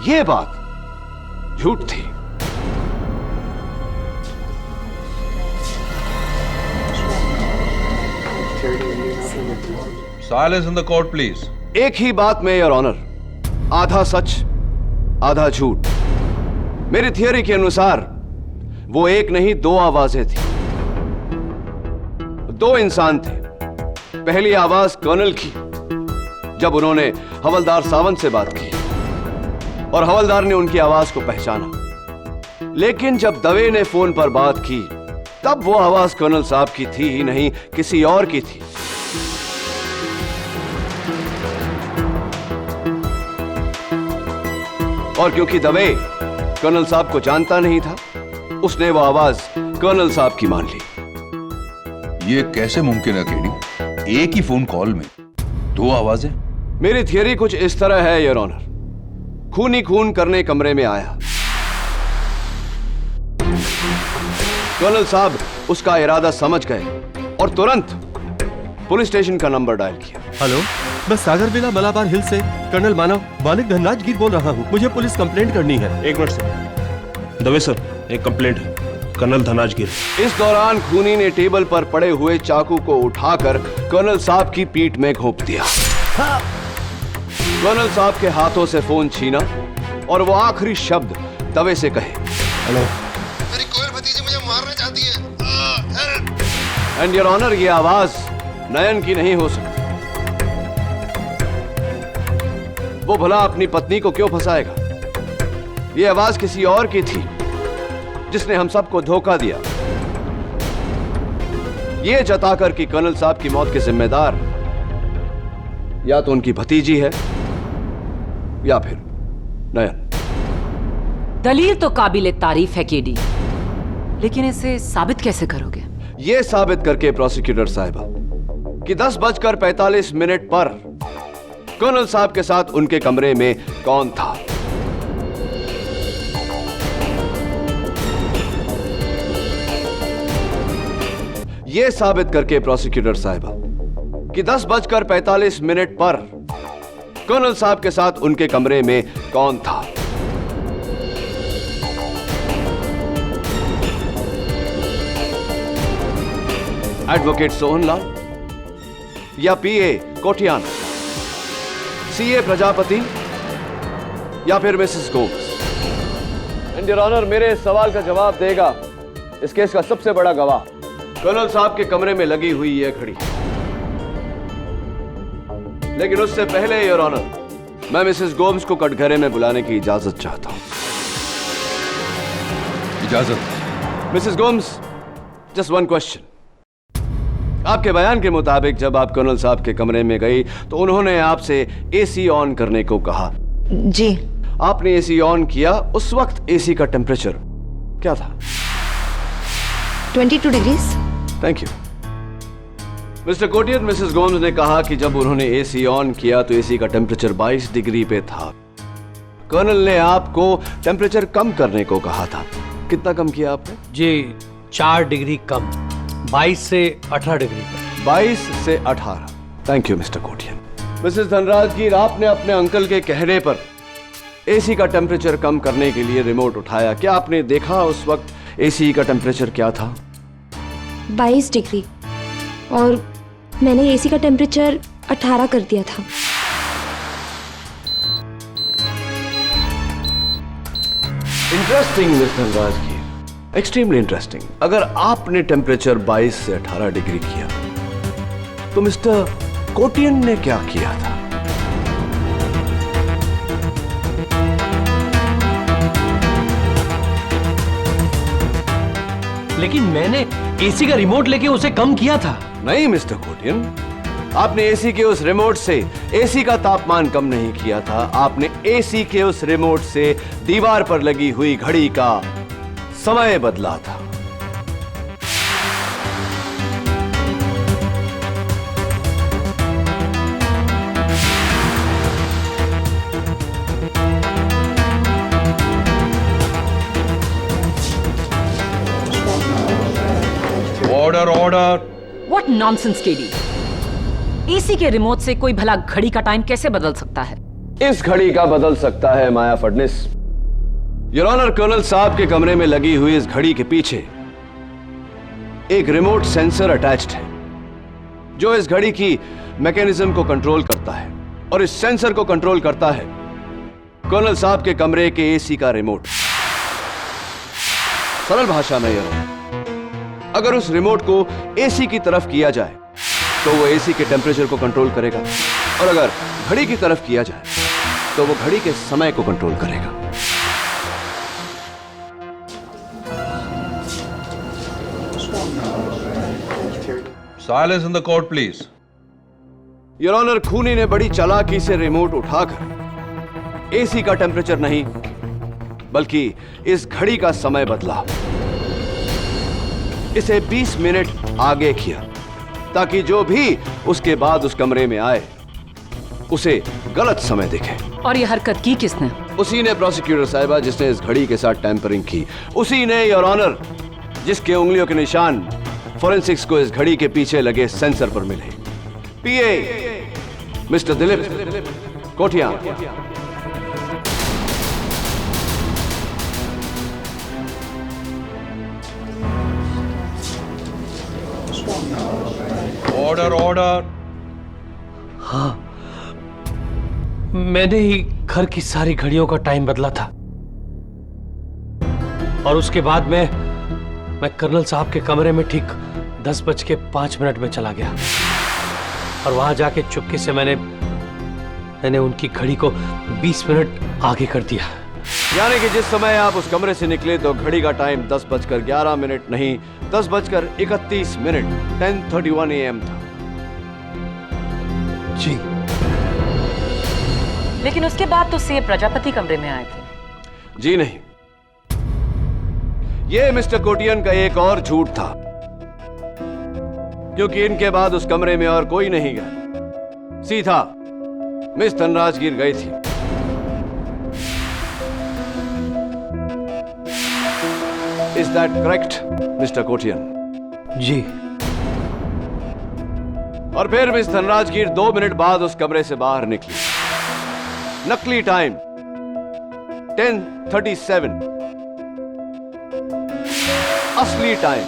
यह बात झूठ थी। Silence in the court, please. एक ही बात में योर ऑनर, आधा सच आधा झूठ। मेरी थियरी के अनुसार वो एक नहीं दो आवाजें थी, दो इंसान थे। पहली आवाज कर्नल की, जब उन्होंने हवलदार सावंत से बात की और हवलदार ने उनकी आवाज को पहचाना। लेकिन जब दवे ने फोन पर बात की तब वो आवाज कर्नल साहब की थी ही नहीं, किसी और की थी। और क्योंकि दवे कर्नल साहब को जानता नहीं था, उसने वो आवाज कर्नल साहब की मान ली। ये कैसे मुमकिन है केडी? एक ही फोन कॉल में दो आवाजें? मेरी थियरी कुछ इस तरह है योर ऑनर। खून ही खून करने कमरे में आया। कर्नल साहब उसका इरादा समझ गए और तुरंत पुलिस स्टेशन का नंबर डायल किया। हेलो, मैं सागर विला मलाबार हिल से कर्नल मानिक धनराज गिर बोल रहा हूँ। मुझे पुलिस कंप्लेंट करनी है। एक मिनट सर। दवे सर, एक कंप्लेंट है, कर्नल धनराज गिर। इस दौरान खूनी ने टेबल पर पड़े हुए चाकू को उठाकर कर्नल साहब की पीठ में घोंप दिया। कर्नल साहब के हाथों से फोन छीना और वो आखिरी शब्द दवे से कहे, हेलो, मेरी कोयल भतीजी मुझे मारना चाहती है। एंड योर ऑनर, ये आवाज नयन की नहीं हो सकती। वो भला अपनी पत्नी को क्यों फंसाएगा? ये आवाज किसी और की थी, जिसने हम सबको धोखा दिया, ये जताकर कि कर्नल साहब की मौत के जिम्मेदार या तो उनकी भतीजी है या फिर नयन। दलील तो काबिले तारीफ है केडी, लेकिन इसे साबित कैसे करोगे? यह साबित करके प्रोसिक्यूटर साहिबा कि 10:45 पर कर्नल साहब के साथ उनके कमरे में कौन था। यह साबित करके प्रोसिक्यूटर साहिबा कि 10:45 पर कर्नल साहब के साथ उनके कमरे में कौन था। एडवोकेट सोहनलाल या पीए कोटियान, सीए प्रजापति या फिर Mrs Gomes. And your honour, मेरे सवाल का जवाब देगा इस केस का सबसे बड़ा गवाह, कर्नल साहब के कमरे में लगी हुई यह घड़ी। लेकिन उससे पहले योर ऑनर, मैं मिसेस गोम्स को कटघरे में बुलाने की इजाजत चाहता हूं। इजाजत। Mrs Gomes, just one question. आपके बयान के मुताबिक जब आप कर्नल साहब के कमरे में गई तो उन्होंने आपसे एसी ऑन करने को कहा। जी। आपने एसी ऑन किया, उस वक्त एसी का टेम्परेचर क्या था? 22 degrees. Thank you mister Kotian. Mrs Gomes ने कहा कि जब उन्होंने एसी ऑन किया तो एसी का टेम्परेचर 22 डिग्री पे था। कर्नल ने आपको टेम्परेचर कम करने को कहा था। कितना कम किया आपने? जी 4 डिग्री कम, 22 से 18 डिग्री पर। 22 से 18। Thank you mister Kotian. Mrs Dhanrajgir, आपने अपने अंकल के कहने पर एसी का टेम्परेचर कम करने के लिए रिमोट उठाया। क्या आपने देखा उस वक्त एसी का टेम्परेचर क्या था? 22 डिग्री, और मैंने एसी का टेम्परेचर 18 कर दिया था। Interesting miss Dhanrajgir, extremely interesting. अगर आपने टेम्परेचर 22 से 18 डिग्री किया तो मिस्टर कोटियन ने क्या किया था? लेकिन मैंने एसी का रिमोट लेके उसे कम किया था। नहीं मिस्टर कोटियन, आपने एसी के उस रिमोट से एसी का तापमान कम नहीं किया था। आपने एसी के उस रिमोट से दीवार पर लगी हुई घड़ी का समय बदला था। Order order. What nonsense KD. AC के रिमोट से कोई भला घड़ी का टाइम कैसे बदल सकता है? इस घड़ी का बदल सकता है माया फडनिस। योर ऑनर, कर्नल साहब के कमरे में लगी हुई इस घड़ी के पीछे एक रिमोट सेंसर अटैच्ड है जो इस घड़ी की मैकेनिज्म को कंट्रोल करता है, और इस सेंसर को कंट्रोल करता है कर्नल साहब के कमरे के एसी का रिमोट। सरल भाषा में योर ऑनर, अगर उस रिमोट को एसी की तरफ किया जाए तो वो एसी के टेम्परेचर को कंट्रोल करेगा, और अगर घड़ी की तरफ किया जाए तो वो घड़ी के समय को कंट्रोल करेगा। Silence in the court please. Your honour, खूनी ने बड़ी चालाकी से रिमोट उठाकर एसी का टेम्परेचर नहीं बल्कि इस घड़ी का समय बदला। इसे 20 मिनट आगे किया ताकि जो भी उसके बाद उस कमरे में आए उसे गलत समय दिखे। और ये हरकत की किसने? उसी ने प्रोसिक्यूटर साहिबा जिसने इस घड़ी के साथ टैंपरिंग की। उसी ने योर ऑनर जिसके उंगलियों के निशान फोरेंसिक्स को इस घड़ी के पीछे लगे सेंसर पर मिले। PA mister Dilip Kotian. Order order. हाँ, मैंने ही घर की सारी घड़ियों का टाइम बदला था, और उसके बाद मैं कर्नल साहब के कमरे में ठीक 10:05 में चला गया, और वहां जाके चुपके से मैंने उनकी घड़ी को 20 मिनट आगे कर दिया। यानी कि जिस समय आप उस कमरे से निकले तो घड़ी का टाइम 10:11 नहीं 10:31 10:31 AM था। जी। लेकिन उसके बाद तो सीए प्रजापति कमरे में आए थे। जी नहीं, यह मिस्टर कोटियन का एक और झूठ था, क्योंकि इनके बाद उस कमरे में और कोई नहीं गया, सीधा मिस धनराजगीर गई थी। Is that correct mister Kotian? जी। और फिर मिस धनराजगीर 2 मिनट बाद उस कमरे से बाहर निकली। नकली टाइम 10:37, असली टाइम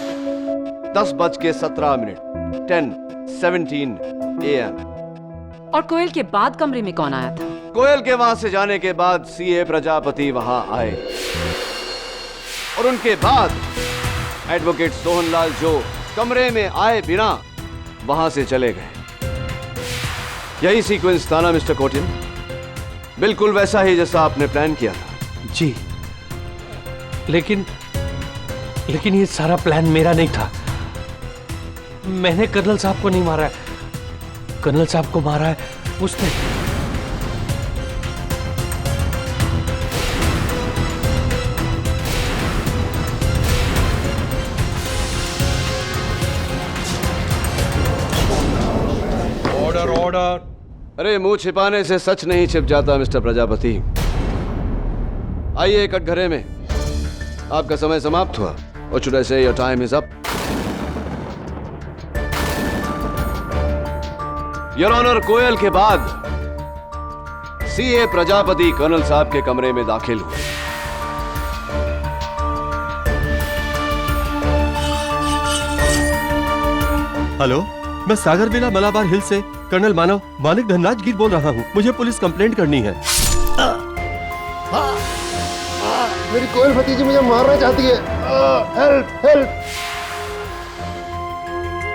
10:17 10:17 AM। और कोयल के बाद कमरे में कौन आया था? कोयल के वहां से जाने के बाद सीए प्रजापति वहां आए, और उनके बाद एडवोकेट सोहनलाल जो कमरे में आए बिना वहां से चले गए। यही सीक्वेंस था ना मिस्टर कोटियन? बिल्कुल वैसा ही जैसा आपने प्लान किया था। जी, लेकिन ये सारा प्लान मेरा नहीं था। मैंने कर्नल साहब को नहीं मारा है, कर्नल साहब को मारा है उसने। Order order. अरे मुंह छिपाने से सच नहीं छिप जाता मिस्टर प्रजापति। आइए कटघरे में। आपका समय समाप्त हुआ। Or should I say your time is up? Your Honor, कोयल के बाद सीए प्रजापति कर्नल साहब के कमरे में दाखिल हुए। हेलो, मैं सागर विला मलाबार हिल से कर्नल मानिक धनराज गिर बोल रहा हूँ। मुझे पुलिस कंप्लेंट करनी है। मेरी कोयल भतीजी मुझे मारना चाहती है। Help help.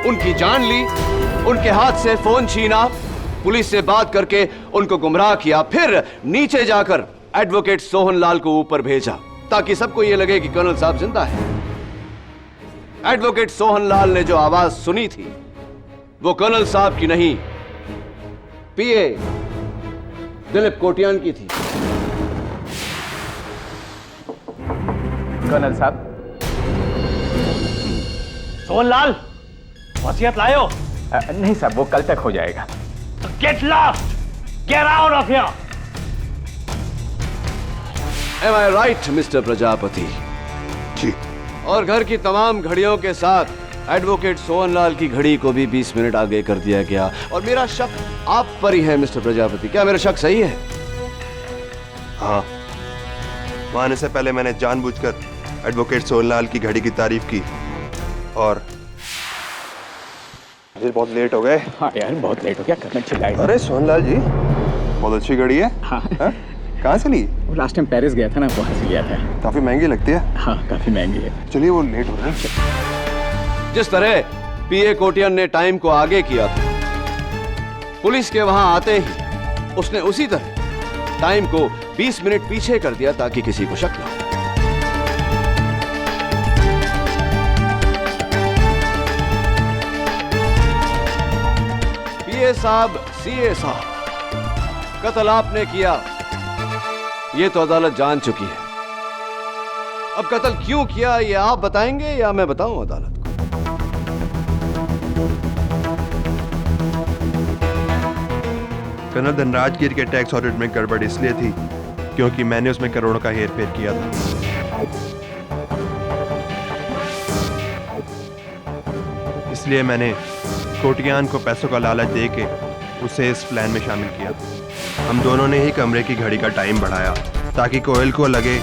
उनकी जान ली, उनके हाथ से फोन छीना, पुलिस से बात करके उनको गुमराह किया, फिर नीचे जाकर एडवोकेट सोहनलाल को ऊपर भेजा ताकि सबको यह लगे कि कर्नल साहब जिंदा है। एडवोकेट सोहनलाल ने जो आवाज सुनी थी वो कर्नल साहब की नहीं, पीए दिलीप कोटियान की थी। कर्नल साहब। सोहनलाल, वसीयत लाए हो? नहीं साहब, वो कल तक हो जाएगा। Get lost, get out of here. Am I right, mister Prajapati? जी। और घर की तमाम घड़ियों के साथ एडवोकेट सोहनलाल की घड़ी को भी 20 मिनट आगे कर दिया गया। और मेरा शक आप पर ही है मिस्टर प्रजापति। क्या मेरा शक सही है? हाँ, वहां आने से पहले मैंने जानबूझकर एडवोकेट सोहनलाल की घड़ी की तारीफ की और मुझे बहुत लेट हो गए। हाँ यार, बहुत लेट हो गया। कर्नल चिल्लाए। अरे सोहनलाल जी, बहुत अच्छी घड़ी है। हाँ। कहाँ से ली? वो लास्ट टाइम पेरिस गया था ना, वहाँ से लिया था। काफी महंगी लगती है। हाँ, काफी महंगी है। चलिए, वो लेट हो रहा है। जिस तरह पीए कोटियन ने टाइम को आगे किया था, पुलिस के वहां आते ही उसने उसी तरह टाइम को 20 मिनट पीछे कर दिया ताकि किसी को शक न हो। पीए साहब, सीए साहब, कत्ल आपने किया, ये तो अदालत जान चुकी है। अब कत्ल क्यों किया ये आप बताएंगे या मैं बताऊं अदालत को? कर्नल धनराज गिर के टैक्स ऑडिट में गड़बड़ इसलिए थी क्योंकि मैंने उसमें करोड़ों का हेरफेर किया था। इसलिए मैंने कोटियान को पैसों का लालच देके उसे इस प्लान में शामिल किया। हम दोनों ने ही कमरे की घड़ी का टाइम बढ़ाया ताकि कोयल को लगे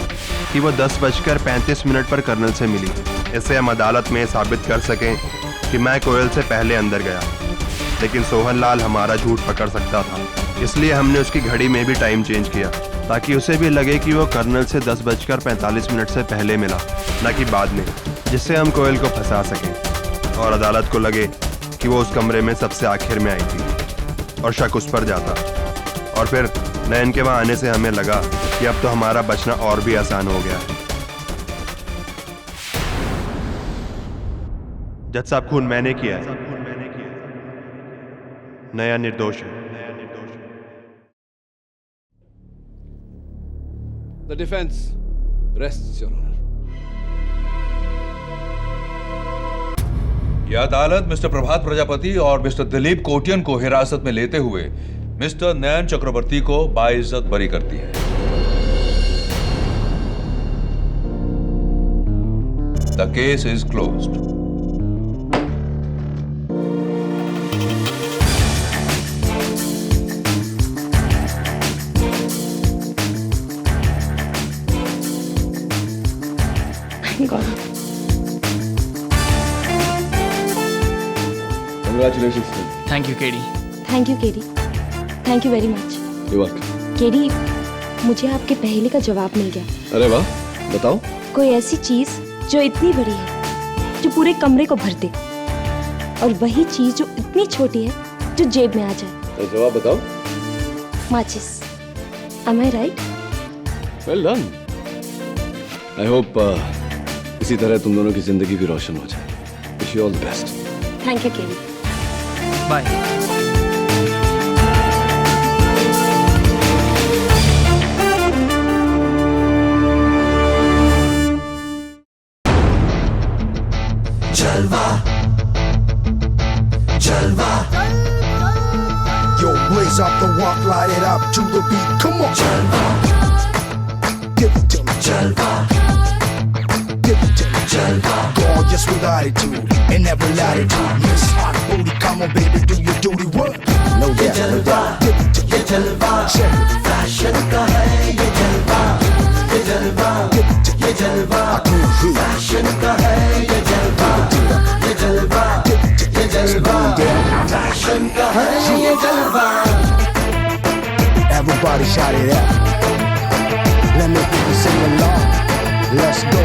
कि वो 10:35 पर कर्नल से मिली। इससे हम अदालत में साबित कर सकें कि मैं कोयल से पहले अंदर गया, लेकिन सोहनलाल हमारा झूठ पकड़ सकता था। इसलिए हमने उसकी घड़ी में भी टाइम चेंज किया ताकि उसे भी लगे कि वो कर्नल से 10:45 से पहले मिला, न कि बाद में, जिससे हम कोयल को फंसा सकें और अदालत को लगे कि वो उस कमरे में सबसे आखिर में आई थी और शक उस पर जाता। और फिर नयन के वहां आने से हमें लगा कि अब तो हमारा बचना और भी आसान हो गया है। जज साहब, खून मैंने किया है, नया निर्दोष है। The defense rests, Your Honor. यह अदालत मिस्टर प्रभात प्रजापति और मिस्टर दिलीप कोटियन को हिरासत में लेते हुए मिस्टर नयन चक्रवर्ती को बाइज्जत बरी करती है। The case is closed. Congratulations. Thank you KD. Thank you KD, thank you very much. You're welcome. KD, मुझे आपके पहले का जवाब मिल गया। अरे वाह, बताओ। कोई ऐसी चीज जो इतनी बड़ी है, जो पूरे कमरे को भर दे, और वही चीज जो इतनी छोटी है जो जेब में आ जाए। तो जवाब बताओ। माचिस। Am I right? Well done. I hope इसी तरह तुम दोनों की जिंदगी भी रोशन हो जाए। Wish you all the best. Thank you KD. Bye. Jalva, Jalva. Yo, blaze up the walk, light it up to the beat. Come on, Jalva. Give it to me, Jalva. Give it to me, Gorgeous with attitude and every latitude. Miss Hot Booty, come on baby, do your duty. What? No doubt, no doubt. ये जलवा fashion का है, ये जलवा fashion का है, ये जलवा फैशन का है, ये जलवा. Everybody shout it out. Let me hear you sing along. Let's go.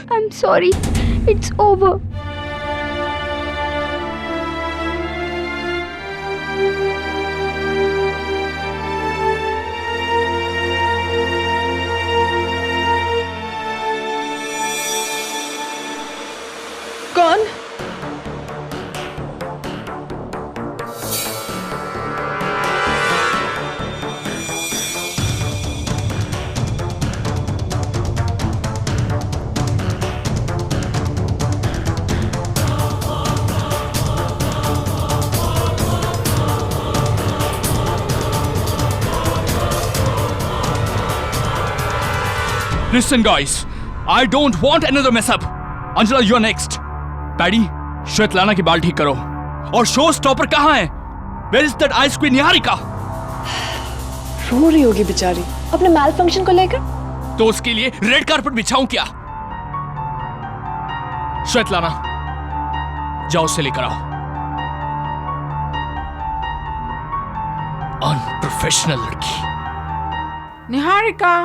I'm sorry. It's over. कौन? Listen, guys. I don't want another mess up. Angela, you're next. Paddy, Svetlana की बाल ठीक करो. और शो स्टॉपर कहाँ है? Where is that ice queen Niharika? रो रही होगी बेचारी अपने मैल फंक्शन को लेकर. तो उसके लिए रेड कारपेट बिछाऊं क्या? श्वेतलाना, जाओ उसे लेकर आओ. अनप्रोफेशनल लड़की. निहारिका.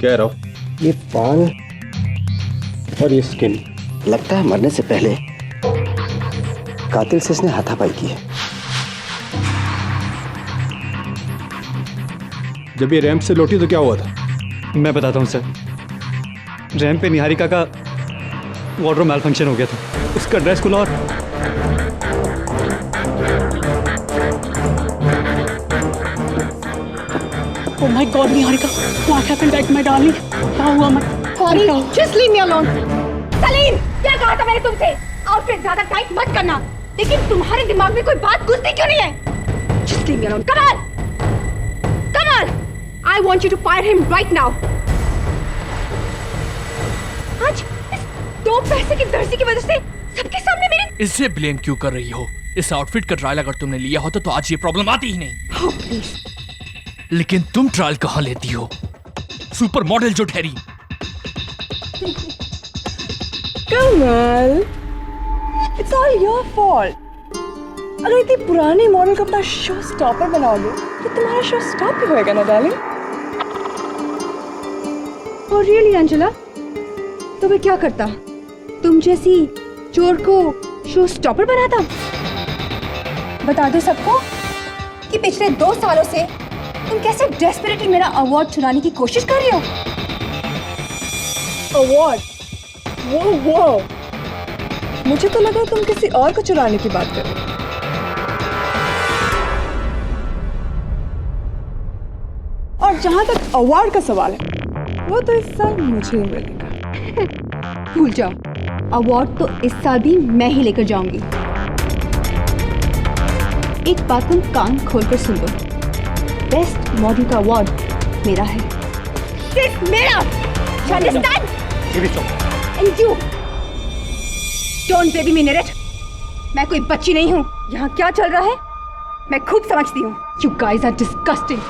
कह रहा हूं, ये पान और ये स्किन लगता है मरने से पहले कातिल से इसने हाथापाई की है. जब ये रैंप से लौटी तो क्या हुआ था? मैं बताता हूँ सर. रैंप पे निहारिका का वार्डरोब मैल फंक्शन हो गया था. उसका ड्रेस खुला और Oh my God, Niharika. What happened to my darling? क्या हुआ? मत. Sorry, just leave me alone. Salim, क्या कहा था मैंने तुमसे? आउटफिट ज्यादा टाइट मत करना. लेकिन तुम्हारे दिमाग में कोई बात घुसती क्यों नहीं है? Just leave me alone. Come on. Come on. I want you to fire him right now. आज इस दो पैसे की दर्जी की वजह से सबके सामने मेरे. इसे ब्लेम क्यों कर रही हो? इस आउटफिट का ट्रायल अगर तुमने लिया होता तो आज ये प्रॉब्लम आती ही नहीं. Oh, please. लेकिन तुम ट्रायल कहां लेती हो? सुपर मॉडल जो ठहरी. कमल, it's all your fault. अगर इतनी पुरानी मॉडल को अपना शो स्टॉपर बनाओगे तो तुम्हारा शो स्टॉप भी होएगा ना डार्लिंग. Oh really, अंजला? तो मैं क्या करता? तुम जैसी चोर को शो स्टॉपर बनाता? बता दो सबको कि पिछले 2 सालों से तुम कैसे डेस्परेटली मेरा अवार्ड चुराने की कोशिश कर रही हो. अवार्ड? वो मुझे तो लगा तुम किसी और को चुराने की बात कर रहे हो. और जहां तक अवार्ड का सवाल है, वो तो इस साल मुझे मिलेगा। भूल जाओ, अवार्ड तो इस साल भी मैं ही लेकर जाऊंगी। एक बात तुम कान खोलकर सुन लो, बेस्ट मॉडल का अवार्ड मेरा है, सिर्फ मेरा। Understand? And you don't baby me narrate. मैं कोई बच्ची नहीं हूँ। यहाँ क्या चल रहा है मैं खूब समझती हूँ। You guys are disgusting.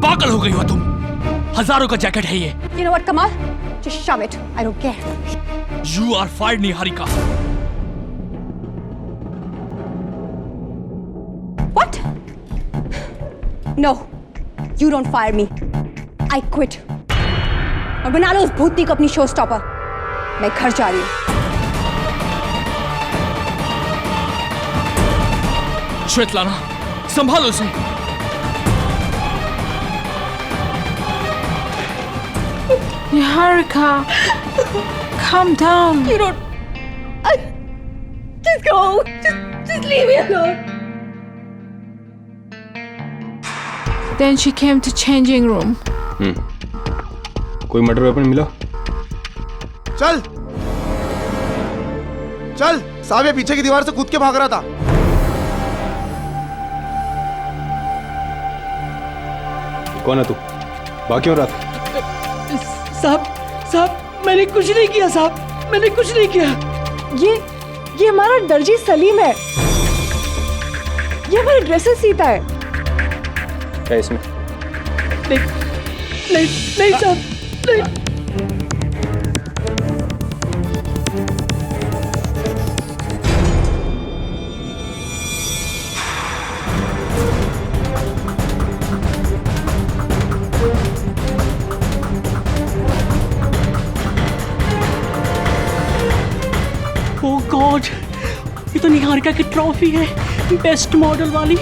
पागल हो गई हो तुम। हजारों का जैकेट है ये। You know what, Kamal? Just shove it. I don't care. You are fired, Niharika. What? No, you don't fire me. I quit. और बना लो उस भूतनी को अपनी शो स्टॉपर। मैं घर जा रही हूँ। श्वेतलाना, संभालो उसे। Niharika, calm down. You don't. Just go. Just leave me alone. Then she came to changing room. कोई मर्डर वेपन मिला? चल चल, सावे पीछे की दीवार से कूद के भाग रहा था। कौन है तू? भाग क्यों रहा था? साहब मैंने कुछ नहीं किया साहब, मैंने कुछ नहीं किया। ये हमारा दर्जी सलीम है, ये हमारे ड्रेसेस सीता है। क्या इसमें? नहीं साहब, नहीं। ओह गॉड, ये तो निहारिका की ट्रॉफी है, बेस्ट मॉडल वाली।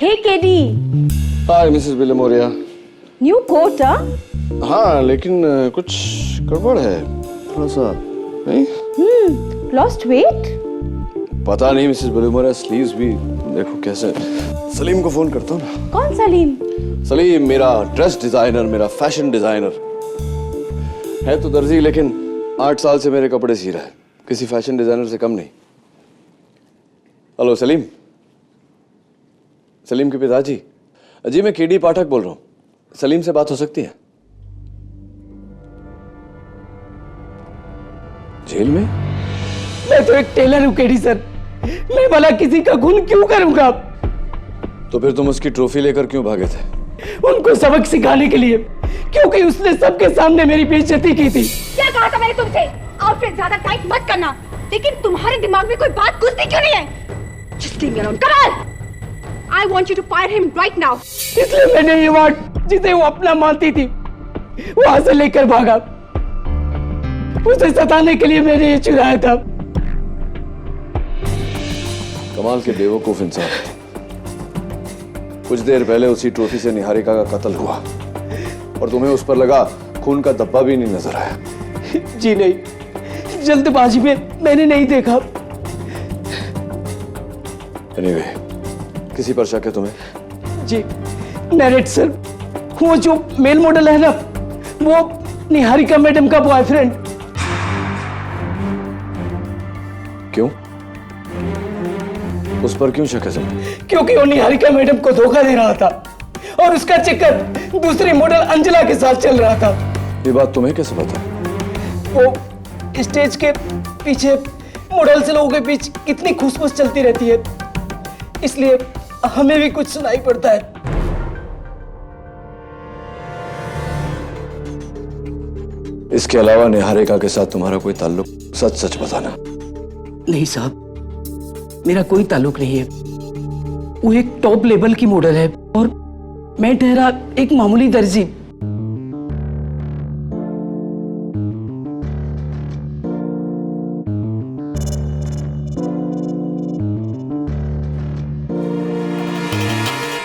Hey KD. Hi missus Villemoria. New coat? हाँ, लेकिन कुछ गड़बड़ है थोड़ा सा, नहीं? Lost weight? पता नहीं मिसेस विलेमोरिया, स्लीव्स भी देखो कैसे। सलीम को फोन करता हूँ ना। कौन सलीम? सलीम मेरा ड्रेस डिजाइनर, मेरा फैशन डिजाइनर है तो दर्जी, लेकिन 8 साल से मेरे कपड़े सी रहा है, किसी फैशन डिजाइनर से कम नहीं। हेलो सलीम। सलीम के पिताजी? जी मैं केडी पाठक बोल रहा हूँ, सलीम से बात हो सकती है? जेल में? मैं तो एक टेलर हूँ केडी सर, मैं भला किसी का खून क्यों करूंगा? तो फिर तुम उसकी ट्रॉफी लेकर क्यों भागे थे? उनको सबक सिखाने के लिए, क्योंकि उसने सबके सामने मेरी बेइज्जती की थी। क्या कहा था मैंने तुमसे? आउटफिट ज्यादा टाइट मत करना, लेकिन तुम्हारे दिमाग में कोई बात घुसती क्यों नहीं है? Just leave me alone. Come on! I want you to fire him right now. इसलिए मैंने ये अवार्ड जिसे वो अपना मानती थी वहां से लेकर भागा। उसे सताने के लिए मैंने ये चुराया था। कमाल के बेवकूफ इंसान। कुछ देर पहले उसी ट्रॉफी से निहारिका का कत्ल हुआ और तुम्हें उस पर लगा खून का धब्बा भी नहीं नजर आया। जी नहीं, जल्दबाजी में मैंने नहीं देखा। Anyway, किसी पर शक है तुम्हें? जी नरेट सर, वो जो मेल मॉडल है ना, वो निहारिका मैडम का बॉयफ्रेंड। क्यों? उस पर क्यों शक है तुम्हें? क्योंकि वो निहारिका मैडम को धोखा दे रहा था और उसका चक्कर दूसरी मॉडल अंजला के साथ चल रहा था। ये बात तुम्हें कैसे पता? वो स्टेज के पीछे मॉडल से लोगों के बीच कितनी खुशबूस चलती रहती है, इसलिए हमें भी कुछ सुनाई पड़ता है। इसके अलावा निहारिका के साथ तुम्हारा कोई ताल्लुक? सच सच बताना। नहीं साहब, मेरा कोई ताल्लुक नहीं है। वो एक टॉप लेवल की मॉडल है और मैं ठहरा एक मामूली दर्जी।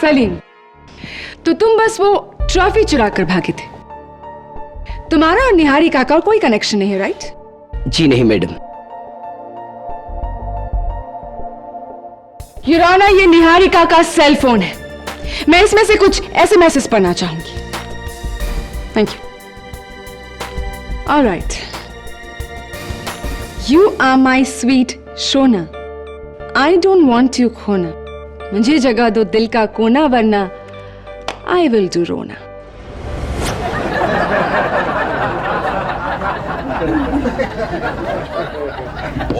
सलीम, तो तुम बस वो ट्रॉफी चुरा कर भागे थे। तुम्हारा और निहारिका का कोई कनेक्शन नहीं है, राइट? जी नहीं मैडम, योर ऑनर, ये निहारिका का सेल फोन है। मैं इसमें से कुछ एसएमएस पढ़ना चाहूंगी। Thank you. Alright. You are my sweet शोना, आई डोंट वॉन्ट यू खोना, मुझे जगह दो दिल का कोना, वरना आई विल डू रोना।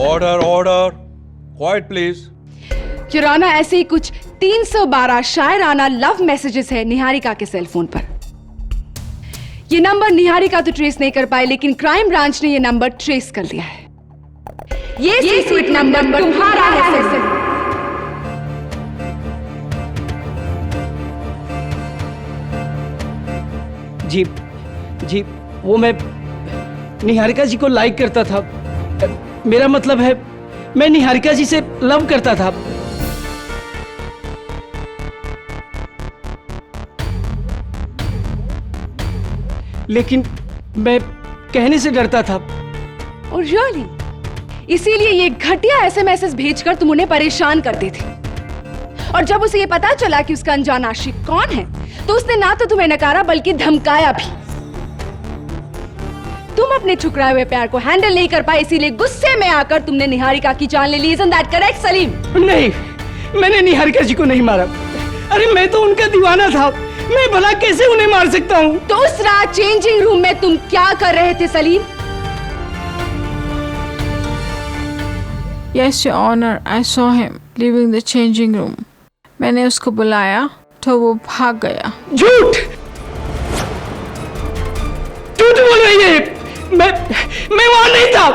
Order order, quiet please. Your honour, ऐसे ही कुछ 312 शायराना लव मैसेजेस है निहारिका के सेल फोन पर। ये नंबर निहारिका तो ट्रेस नहीं कर पाए, लेकिन क्राइम ब्रांच ने ये नंबर ट्रेस कर लिया है। ये सीक्रेट नंबर तुम्हारा है सर। जी जी, वो मैं निहारिका जी को लाइक करता था। मेरा मतलब है मैं निहारिका जी से लव करता था। लेकिन मैं कहने से डरता था। और रियली, इसीलिए ये घटिया एसएमएस भेजकर तुम उन्हें परेशान करते थे। और जब उसे ये पता चला कि उसका अनजान आशिक कौन है, तो उसने ना तो तुम्हें नकारा बल्कि धमकाया भी। तुम अपने ठुकराए हुए प्यार को हैंडल नहीं कर पाए, इसीलिए गुस्से में आकर तुमने निहारिका की जान ले ली। Isn't that correct, Salim? नहीं, मैंने निहारिका जी को नहीं मारा। अरे मैं तो उनका दीवाना था, मैं भला कैसे उन्हें मार सकता हूँ? तो उस रात चेंजिंग रूम में तुम क्या कर रहे थे Salim? Yes, Your Honor, I saw him leaving the changing room. मैंने उसको बुलाया तो वो भाग गया। झूठ! झूठ बोल रही है। मैं वहां नहीं था।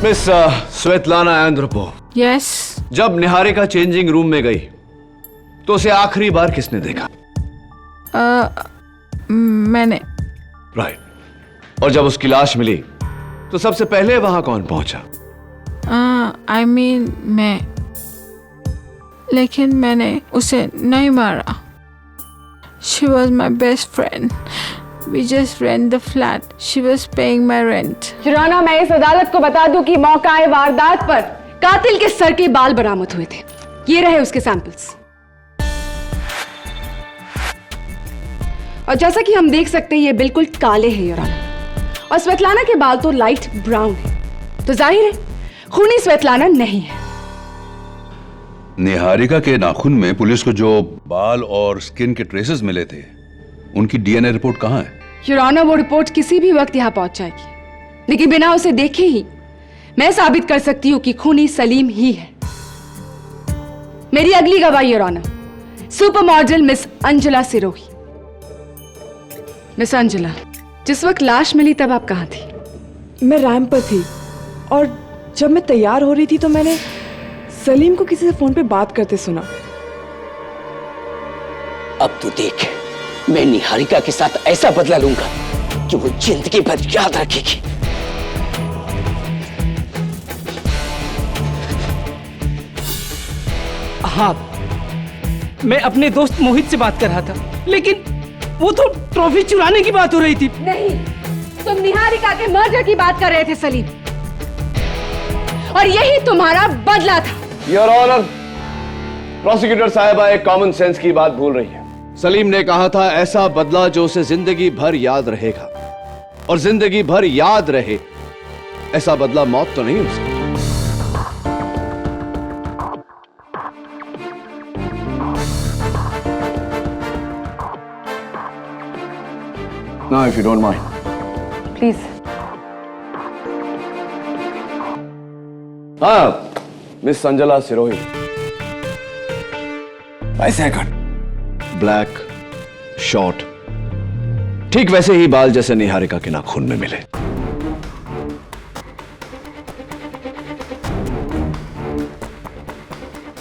Miss Svetlana Andropo. Yes. जब निहारिका चेंजिंग रूम में गई तो उसे आखिरी बार किसने देखा? मैंने। राइट। और जब उसकी लाश मिली तो सबसे पहले वहां कौन पहुंचा? I mean, मैं। लेकिन मैंने उसे नहीं मारा। She was my best friend. We just rent the flat. She was paying my rent. Your honour, मैं इस अदालत को बता दूं कि मौका-ए वारदात पर कातिल के सर के बाल बरामद हुए थे। ये रहे उसके सैंपल्स। और जैसा कि हम देख सकते हैं, ये बिल्कुल काले हैं योर ऑनर। और स्वेतलाना के बाल तो लाइट ब्राउन है, तो जाहिर है खूनी स्वेतलाना नहीं है। निहारिका के नाखून में पुलिस को जो बाल और स्किन के ट्रेसेस मिले थे, उनकी डीएनए रिपोर्ट कहाँ है? योर ऑनर, वो रिपोर्ट किसी भी वक्त यहाँ पहुंच जाएगी, लेकिन बिना उसे देखे ही मैं साबित कर सकती हूँ कि खूनी सलीम ही है। मेरी अगली गवाह your honour, super model Miss Anjula Sirohi. Miss Anjula, जिस वक्त लाश मिली तब आप कहाँ थी? मैं रैंप पर थी, और जब मैं तैयार हो रही थी तो मैंने सलीम को किसी से फोन पे बात करते सुना। अब तू देख, मैं निहारिका के साथ ऐसा बदला लूंगा जो वो जिंदगी भर याद रखेगी। हाँ, मैं अपने दोस्त मोहित से बात कर रहा था, लेकिन वो तो ट्रॉफी चुराने की बात हो रही थी। नहीं, तुम निहारिका के मर्डर की बात कर रहे थे सलीम, और यही तुम्हारा बदला था। योर ऑनर, प्रोसिक्यूटर साहिबा एक कॉमन सेंस की बात भूल रही है। सलीम ने कहा था ऐसा बदला जो उसे जिंदगी भर याद रहेगा, और जिंदगी भर याद रहे ऐसा बदला मौत तो नहीं हो सकता। Now, if you don't mind. Please. हाँ, मिस अंजुला सिरोही। ऐसे कट, ब्लैक, शॉर्ट, ठीक वैसे ही बाल जैसे निहारिका के नाखून में मिले।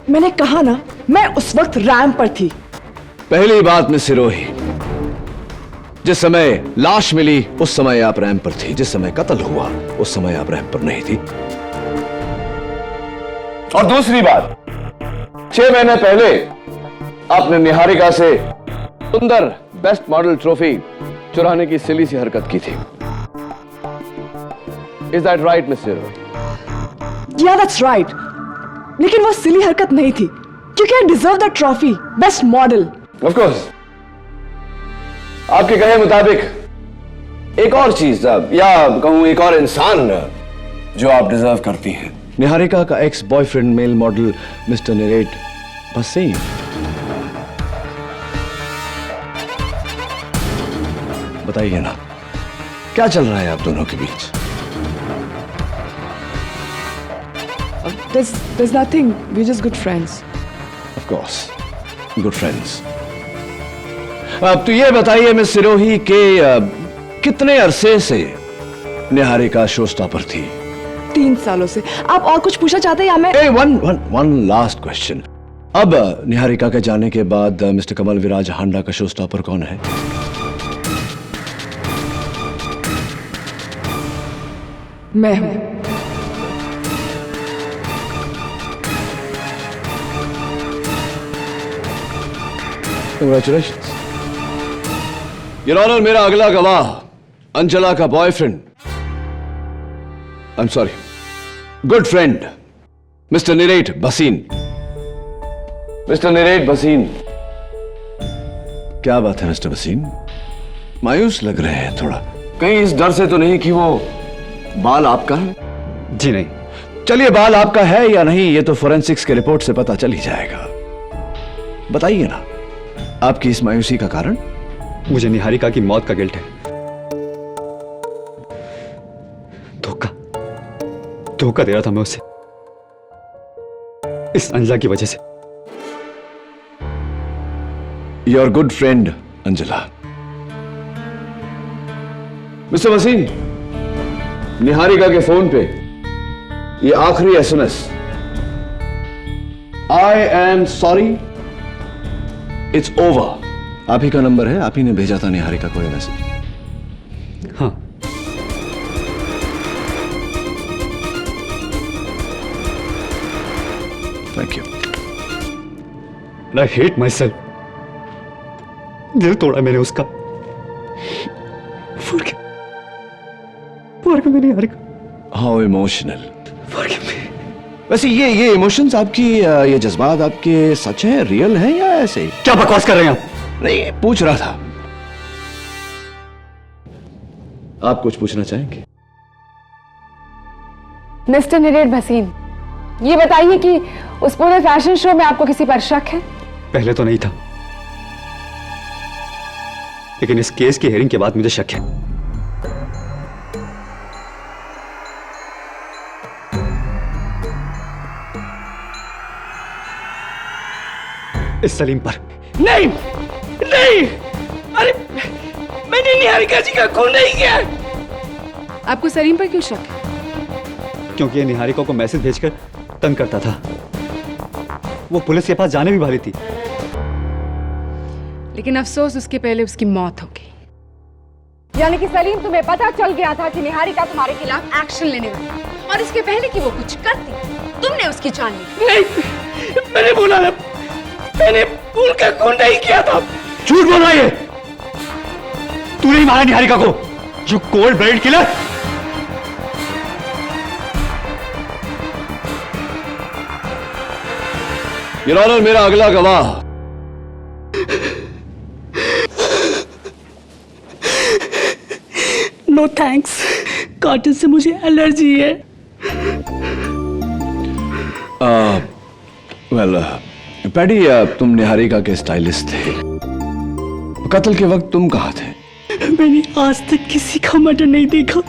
मैंने कहा ना, मैं उस वक्त रैंप पर थी। पहली बात मिस सिरोही, जिस समय लाश मिली उस समय आप रैंप पर थी, जिस समय कत्ल हुआ उस समय आप रैंप पर नहीं थी। और दूसरी बात, 6 महीने पहले आपने निहारिका से सुंदर बेस्ट मॉडल ट्रॉफी चुराने की सिली सी हरकत की थी। Is that right miss Sirohi? Yeah, that's right. लेकिन वो सिली हरकत नहीं थी, क्योंकि I deserve the trophy best model. Of course, आपके कहे मुताबिक एक और चीज या कहूं एक और इंसान जो आप डिजर्व करती हैं, निहारिका का ex boyfriend male model mister Niret Bhasin. बताइए ना, क्या चल रहा है आप दोनों के बीच? There's nothing. We're just good friends. Of course, good friends. अब तो ये बताइए मिस सिरोही के कितने अरसे से निहारिका शो स्टॉपर थी? 3 सालों से। आप और कुछ पूछना चाहते हैं या मैं? One last question. अब निहारिका के जाने के बाद मिस्टर कमल विराज हांडा का शो स्टॉपर कौन है? मैं हूं। Congratulations. Your Honor, मेरा अगला गवाह अंजला का boyfriend, I'm sorry, good friend mister Niret Bhasin. Mister Niret Bhasin, क्या बात है मिस्टर भसीन? मायूस लग रहे हैं थोड़ा, कहीं इस डर से तो नहीं कि वो बाल आपका है? जी नहीं। चलिए, बाल आपका है या नहीं ये तो फोरेंसिक्स के रिपोर्ट से पता चल ही जाएगा। बताइए ना, आपकी इस मायूसी का कारण? मुझे निहारिका की मौत का गिल्ट है। धोखा दे रहा था मैं उसे, इस अंजला की वजह से। Your good friend Anjala. Mister Wasim, Niharika के फोन पे ये आखिरी SMS, I am sorry it's over, आप ही का नंबर है, आप ही ने भेजा था निहारिका को ये मैसेज? हाँ। Thank you. I hate my self, दिल तोड़ा मैंने उसका। Forgive me, Niharika. How emotional. वैसे ये इमोशंस आपकी, ये जज्बात आपके सच है, रियल है या ऐसे ही? क्या बकवास कर रहे हैं आप? नहीं, पूछ रहा था। आप कुछ पूछना चाहेंगे? मिस्टर निरेट भसीन, ये बताइए कि उस पूरे फैशन शो में आपको किसी पर शक है? पहले तो नहीं था, लेकिन इस केस की हेयरिंग के बाद मुझे शक है। इस सलीम पर। नहीं नहीं, अरे मैंने निहारिका जी का खून नहीं किया। आपको सलीम पर क्यों शक है? क्योंकि ये निहारिका को मैसेज भेजकर तंग करता था। वो पुलिस के पास जाने भी वाली थी, लेकिन अफसोस उसके पहले उसकी मौत हो गई। यानी कि सलीम, तुम्हें पता चल गया था कि निहारिका तुम्हारे खिलाफ एक्शन लेने वाली, और इसके पहले कि वो कुछ करती तुमने उसकी जान ली। नहीं, मैंने बोला ना, मैंने उनका खून नहीं किया था। झूठ बोल रहा है। तू नहीं मारा निहारिका को, जो cold blooded killer. Your honour, मेरा अगला गवाह नो थैंक्स, कॉटन से मुझे एलर्जी है। पैडी, तुम निहारिका के स्टाइलिस्ट थे, कत्ल के वक्त तुम कहाँ थे? मैंने आज तक किसी का मर्डर नहीं देखा।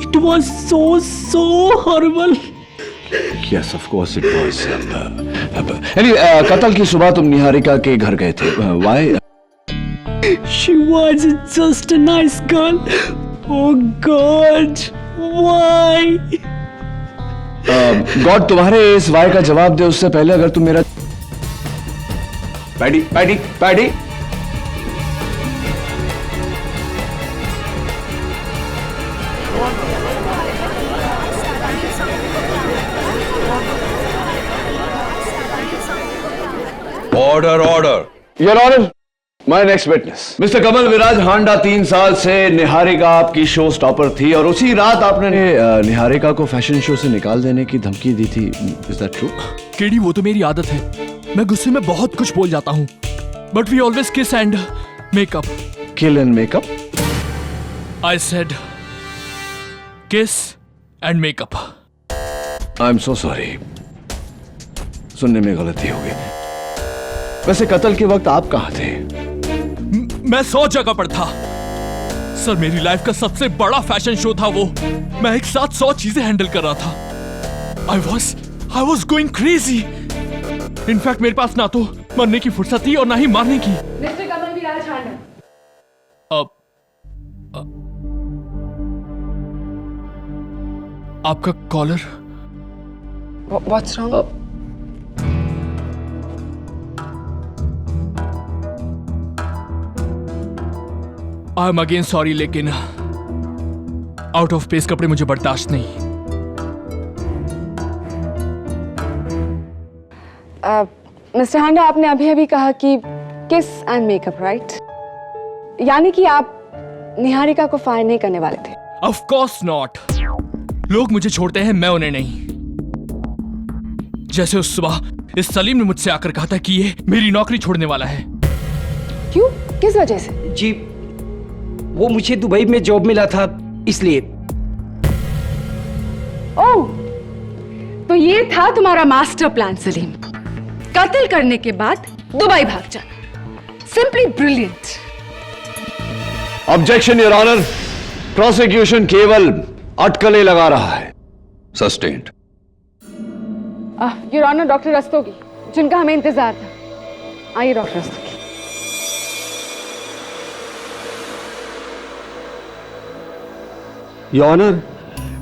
It was so horrible. Yes, of course it was. Anyway, कत्ल की सुबह तुम निहारिका के घर गए थे। Why? She was just a nice girl. Oh God, why? God तुम्हारे इस why का जवाब दे उससे पहले अगर तुम मेरा पैडी order. Your honour, my next witness mister Kamal Viraj Handa 3 साल से निहारिका आपकी शो स्टॉपर थी और उसी रात आपने निहारिका को फैशन शो से निकाल देने की धमकी दी थी। Is that true? केडी वो तो मेरी आदत है, मैं गुस्से में बहुत कुछ बोल जाता हूँ, but we always kiss and make up. Kill and make up? I said kiss and make up. I am so sorry, सुनने में गलती हो गई। वैसे कत्ल के वक्त आप कहाँ थे? मैं 100 जगह पर था सर, मेरी लाइफ का सबसे बड़ा फैशन शो था वो। मैं एक साथ 100 चीजें हैंडल कर रहा था। I was going crazy. In fact मेरे पास ना तो मरने की फुर्सत थी और ना ही मारने की। मिस्टर कमल विराज हांडा। आपका collar. What's wrong? I am again sorry, लेकिन आउट ऑफ प्लेस कपड़े मुझे बर्दाश्त नहीं। मिस्टर हांडा, आपने अभी अभी कहा कि किस एंड मेकअप, राइट? यानी कि आप निहारिका को फायर नहीं करने वाले थे? Of course not. लोग मुझे छोड़ते हैं, मैं उन्हें नहीं। जैसे उस सुबह इस सलीम ने मुझसे आकर कहा था कि ये मेरी नौकरी छोड़ने वाला है। क्यों? किस वजह से? जी, वो मुझे दुबई में जॉब मिला था, इसलिए। ओह, तो ये था तुम्हारा मास्टर प्लान सलीम, कत्ल करने के बाद दुबई भाग जाना। Simply brilliant. Objection your honour, prosecution केवल अटकलें लगा रहा है। Sustained. Your honour, doctor Rastogi, जिनका हमें इंतजार था। आइए डॉक्टर रस्तोगी। योर ऑनर,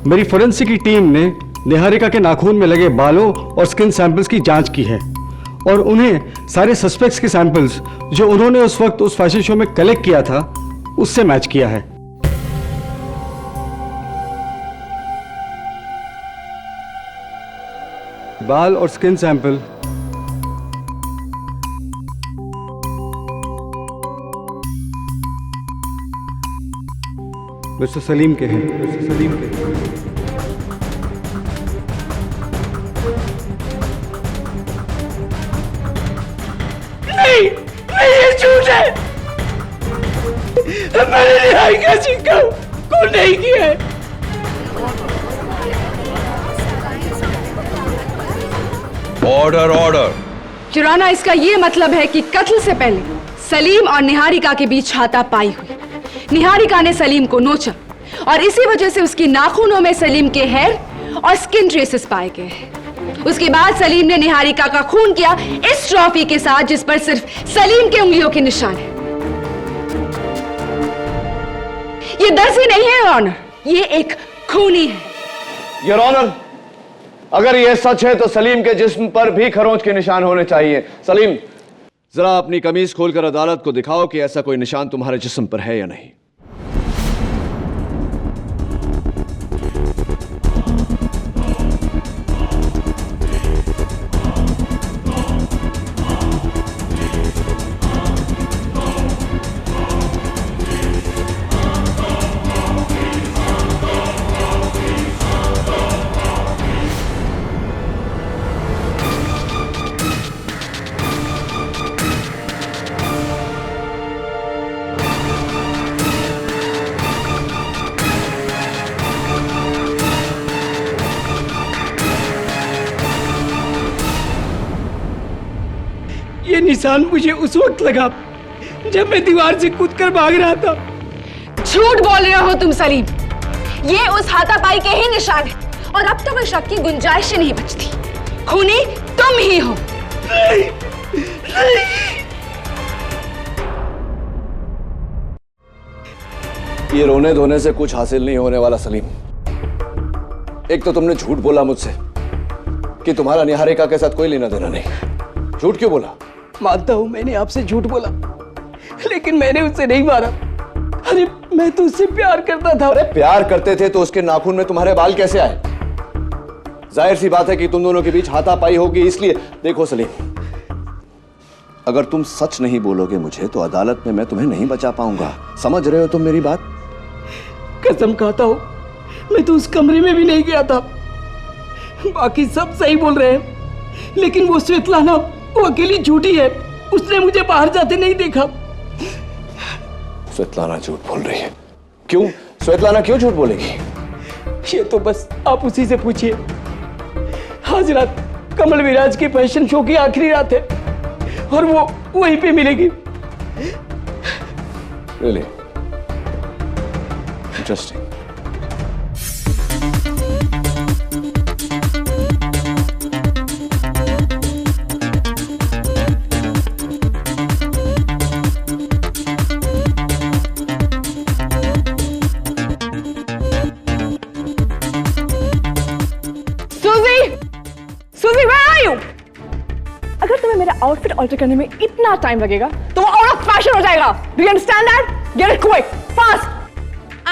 मेरी फोरेंसिक की टीम ने निहारिका के नाखून में लगे बालों और स्किन सैंपल्स की जांच की है और उन्हें सारे सस्पेक्ट्स के सैंपल्स जो उन्होंने उस वक्त उस फैशन शो में कलेक्ट किया था उससे मैच किया है। बाल और स्किन सैंपल मिस्टर सलीम के हैं। मिस्टर सलीम के हैं। नहीं, ये झूठ है। मैंने निहारिका सिंह को नहीं किया है। Order, order. जुराना, इसका ये मतलब है कि कत्ल से पहले सलीम और निहारिका के बीच हाथापाई हुई। निहारिका ने सलीम को नोचा और इसी वजह से उसकी नाखूनों में सलीम के हेयर और स्किन ट्रेसेस पाए गए हैं। उसके बाद सलीम ने निहारिका का खून किया इस ट्रॉफी के साथ जिस पर सिर्फ सलीम के उंगलियों के निशान है। ये दर्जी नहीं है योर ऑनर, ये एक खूनी है। योर ऑनर, अगर यह सच है तो सलीम के जिस्म पर भी खरोंच के निशान होने चाहिए। सलीम, जरा अपनी कमीज खोलकर अदालत को दिखाओ कि ऐसा कोई निशान तुम्हारे जिस्म पर है या नहीं। ये निशान मुझे उस वक्त लगा जब मैं दीवार से कूदकर भाग रहा था। झूठ बोल रहे हो तुम सलीम, ये उस हाथापाई के ही निशान है और अब तो कोई शक की गुंजाइश ही नहीं बचती। खूनी तुम ही हो। नहीं, नहीं। ये रोने धोने से कुछ हासिल नहीं होने वाला सलीम। एक तो तुमने झूठ बोला मुझसे कि तुम्हारा निहारिका के साथ कोई लेना देना नहीं। झूठ क्यों बोला? मानता हूं मैंने आपसे झूठ बोला, लेकिन मैंने उसे नहीं मारा। अरे मैं तो उससे प्यार करता था। अरे प्यार करते थे तो उसके नाखून में तुम्हारे बाल कैसे आए? जाहिर सी बात है कि तुम दोनों के बीच हाथापाई होगी, इसलिए। देखो सलीम, अगर तुम सच नहीं बोलोगे मुझे तो अदालत में मैं तुम्हें नहीं बचा पाऊंगा। समझ रहे हो तुम मेरी बात? कसम खाता हूं, मैं तो उस कमरे में भी नहीं गया था। बाकी सब सही बोल रहे हैं, लेकिन वो स्वेतलाना वो अकेली झूठी है, उसने मुझे बाहर जाते नहीं देखा। स्वेतलाना झूठ बोल रही है। क्यों? स्वेतलाना क्यों झूठ बोलेगी? ये तो बस आप उसी से पूछिए। आज रात कमल विराज के फैशन शो की आखिरी रात है और वो वहीं पे मिलेगी। Really? Interesting. सूजी, where are you? अगर तुम्हें मेरा आउटफिट ऑल्टर करने में इतना टाइम लगेगा तो वो आउट ऑफ फैशन हो जाएगा। Do you understand that? Get it quick, fast.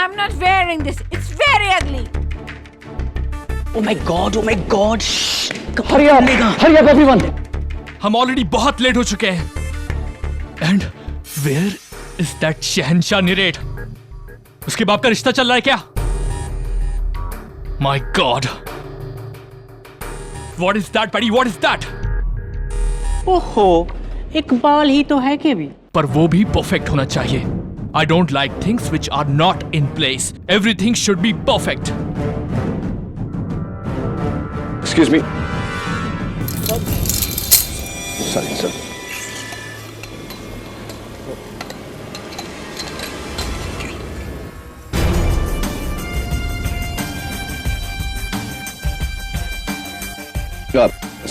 I'm not wearing this. It's very ugly. Oh my God! Oh my God! Hurry up everyone. हम ऑलरेडी बहुत लेट हो चुके हैं। एंड वेयर इज दैट शहंशाह निरेट? उसके बाप का रिश्ता चल रहा है क्या? My God, what is that paddy? What is that? ओहो, एक बाल ही तो है के भी। पर वो भी परफेक्ट होना चाहिए। I don't like things which are not in place. Everything should be perfect. Excuse me. Sorry, sir.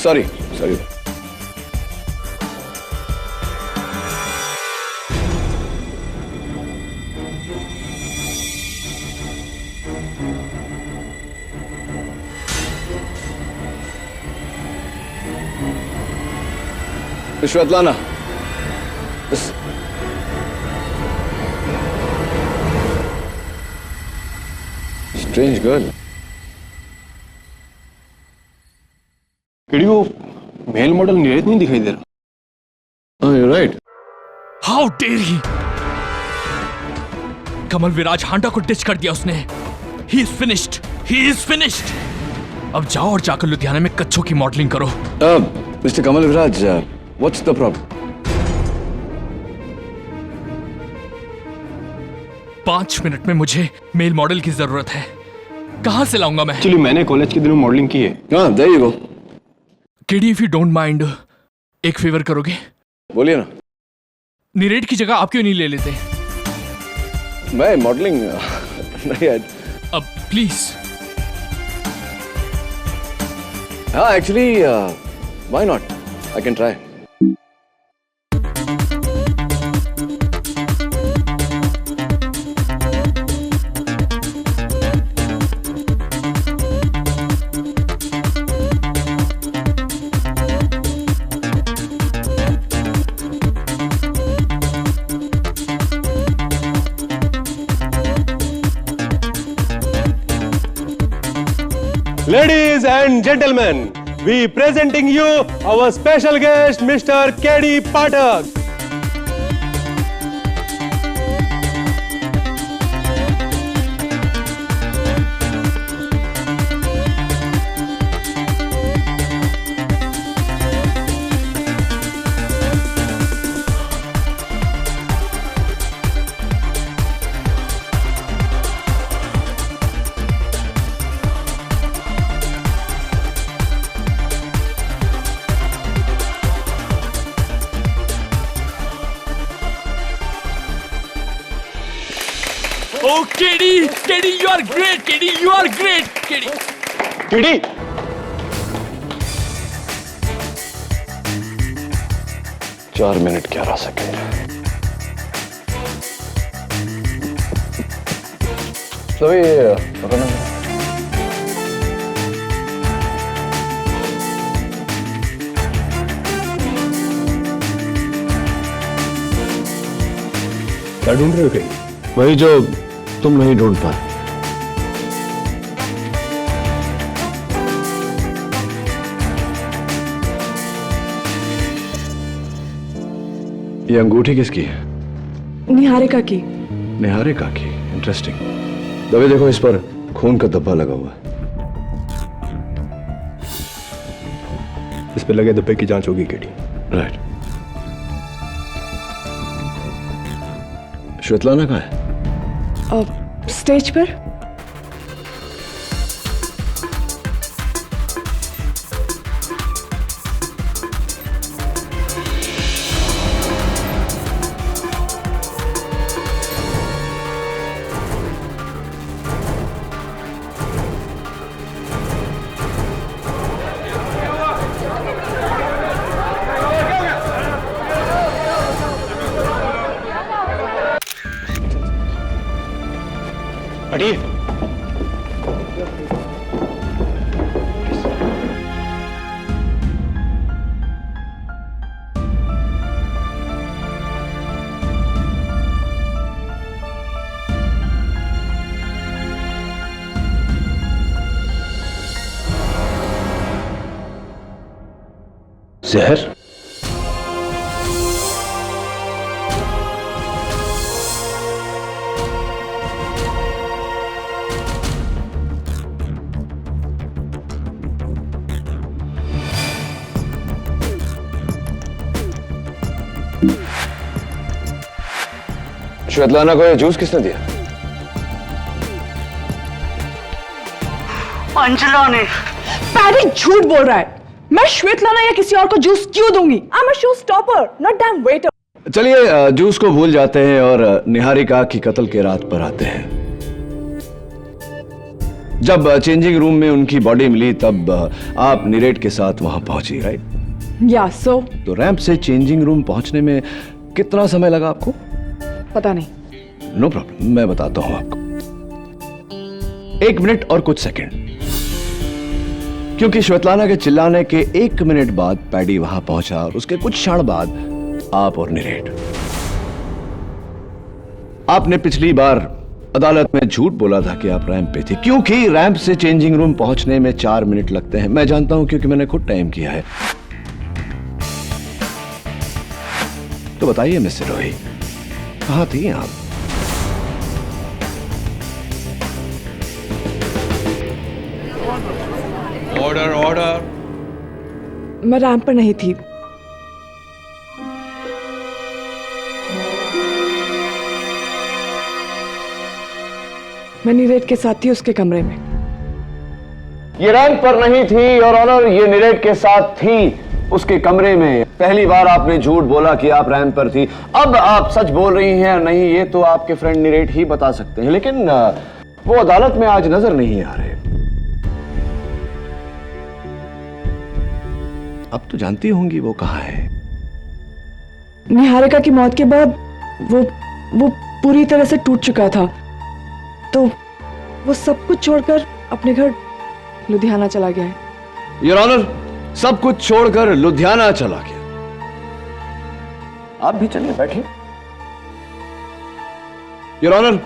Sorry. Svetlana. Strange girl. KD वो मेल मॉडल निरेत नहीं दिखाई दे रहा। Oh, you're right. How dare he! Kamal Viraj Handa को ditch कर दिया उसने। He is finished. He is finished. अब जाओ और जाकर लुधियाना में कच्छों की मॉडलिंग करो। Mr. Kamal Viraj, what's the problem? 5 minute में मुझे मेल मॉडल की जरूरत है। कहां से लाऊंगा मैं? एक्चुअली मैंने कॉलेज के दिनों मॉडलिंग की है। हाँ, there you go. KD, if you don't mind, एक फेवर करोगे? बोलिए ना। निरेट की जगह आप क्यों नहीं ले लेते? मैं मॉडलिंग नहीं। अब प्लीज। हाँ, actually why not, I can try. Ladies and gentlemen, we presenting you our special guest, Mr. K.D. Pathak. Oh, KD, you are great. KD, you are great. KD. चार मिनट क्या रह सकेंगे? सभी पकड़ना। क्या ढूंढ रहे हो कहीं? वही जो तुम नहीं ढूंढ पाए। ये अंगूठी किसकी है? निहारिका की। निहारिका की? इंटरेस्टिंग। दबे देखो, इस पर खून का धब्बा लगा हुआ है। इस पे लगे धब्बे की जांच होगी केटी। राइट। श्वेतलाना कहाँ है? स्टेज पर। हटिए। जहर? श्वेतलाना को ये जूस किसने दिया? अंजना ने। पैडी झूठ बोल रहा है। मैं श्वेतलाना या किसी और को जूस क्यों दूंगी? I am a show stopper, not dam waiter. चलिए जूस को भूल जाते हैं और निहारिका की कत्ल के रात पर आते हैं। जब चेंजिंग रूम में उनकी बॉडी मिली तब आप नीरेट के साथ वहां पहुंची, राइट? या सो। तो रैंप से चेंजिंग रूम पहुंचने में कितना समय लगा आपको? पता नहीं। नो प्रॉब्लम, मैं बताता हूं आपको। 1 मिनट और कुछ सेकंड, क्योंकि श्वेतलाना के चिल्लाने के 1 मिनट बाद पैडी वहां पहुंचा और उसके कुछ क्षण बाद आप और नीरेट। आपने पिछली बार अदालत में झूठ बोला था कि आप रैंप पे थे, क्योंकि रैंप से चेंजिंग रूम पहुंचने में 4 मिनट लगते हैं। मैं जानता हूं क्योंकि मैंने खुद टाइम किया है। तो बताइए मिस्टर रोही, कहां थी आप? Order order. मैं रैंप पर नहीं थी। मैं नीरेट के साथ थी उसके कमरे में। ये रैंप पर नहीं थी और ऑनर, ये नीरेट के साथ थी उसके कमरे में। पहली बार आपने झूठ बोला कि आप रैंप पर थी, अब आप सच बोल रही हैं नहीं, ये तो आपके फ्रेंड नीरेट ही बता सकते हैं, लेकिन वो अदालत में आज नजर नहीं आ रहे। अब तो जानती होंगी वो कहां है। निहारिका की मौत के बाद वो पूरी तरह से टूट चुका था, तो वो सब कुछ छोड़कर अपने घर लुधियाना चला गया है। योर ऑनर, सब कुछ छोड़कर लुधियाना चला गया। आप भी चलिए, बैठिए। योर ऑनर,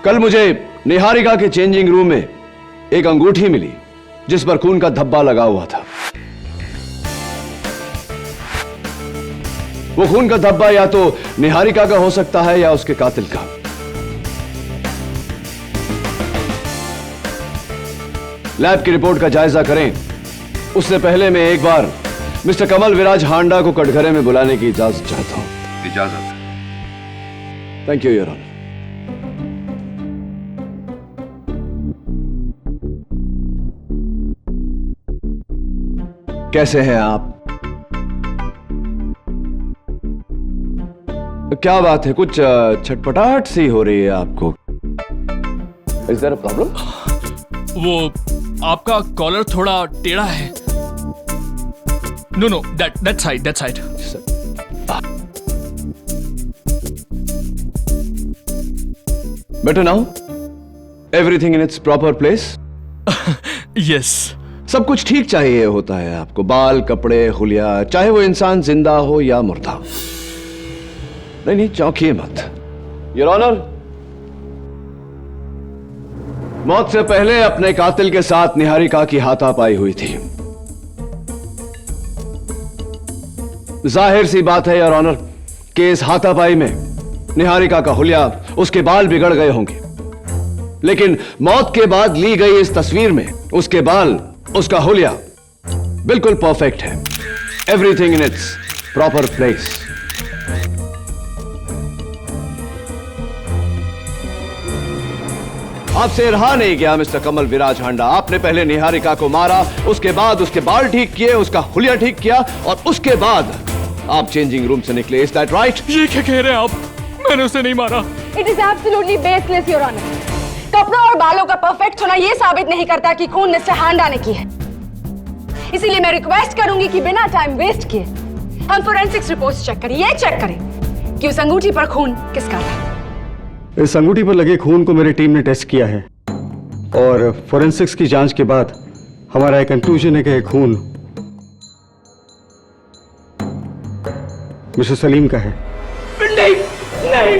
कल मुझे निहारिका के चेंजिंग रूम में एक अंगूठी मिली जिस पर खून का धब्बा लगा हुआ था। वो खून का धब्बा या तो निहारिका का हो सकता है या उसके कातिल का। लैब की रिपोर्ट का जायजा करें, उससे पहले मैं एक बार मिस्टर कमल विराज हांडा को कटघरे में बुलाने की इजाजत चाहता हूं। इजाजत। Thank you your honour. कैसे हैं आप? क्या बात है, कुछ छटपटाहट सी हो रही है आपको? Is there a problem? वो आपका कॉलर थोड़ा टेढ़ा है। No that side. Better now? Everything in its proper place? Yes. सब कुछ ठीक चाहिए होता है आपको, बाल, कपड़े, हुलिया, चाहे वो इंसान जिंदा हो या मुर्दा। नहीं, चौंकिए मत। योर ऑनर, मौत से पहले अपने कातिल के साथ निहारिका की हाथापाई हुई थी। जाहिर सी बात है योर ऑनर कि इस हाथापाई में निहारिका का हुलिया, उसके बाल बिगड़ गए होंगे, लेकिन मौत के बाद ली गई इस तस्वीर में उसके बाल, उसका हुलिया बिल्कुल परफेक्ट है। Everything in its proper place. आपसे रहा नहीं गया मिस्टर कमल विराज हांडा। आपने पहले निहारिका को मारा, उसके बाद उसके बाल ठीक किए, उसका हुलिया ठीक किया और उसके बाद आप चेंजिंग रूम से निकले। Is that right? ये क्या कह रहे हैं आप? मैंने उसे नहीं मारा। It is absolutely baseless your honour. कपड़ों और बालों का परफेक्ट होना यह साबित नहीं करता कि खून मिस्टर हांडा ने की है। इसीलिए मैं रिक्वेस्ट करूंगी कि बिना टाइम वेस्ट किए हम फोरेंसिक्स रिपोर्ट्स चेक करें। ये चेक करें कि उस अंगूठी पर खून किसका था। इस अंगूठी पर लगे खून को मेरी टीम ने टेस्ट किया है और फोरेंसिक्स की जांच के बाद हमारा एक कंक्लूजन है कि खून मिस्टर सलीम का है। नहीं नहीं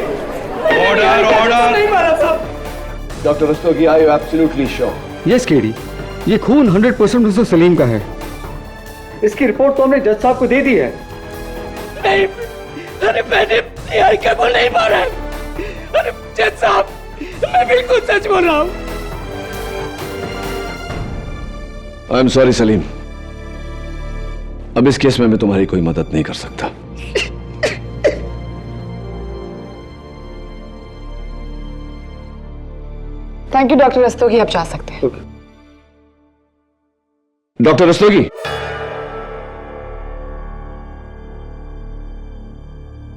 ऑर्डर नहीं मारा साहब। Doctor Rastogi, are you absolutely sure? Yes KD, ये खून 100% मिस्टर सलीम का है। इसकी रिपोर्ट तो हमने जज साहब को दे दी है। नहीं, अरे मैंने निहारिका को नहीं मारा है। अरे जज साहब, मैं बिल्कुल सच बोल रहा हूँ। आई एम सॉरी सलीम, अब इस केस में मैं तुम्हारी कोई मदद नहीं कर सकता। थैंक यू डॉक्टर रस्तोगी, आप जा सकते हैं। Doctor Rastogi,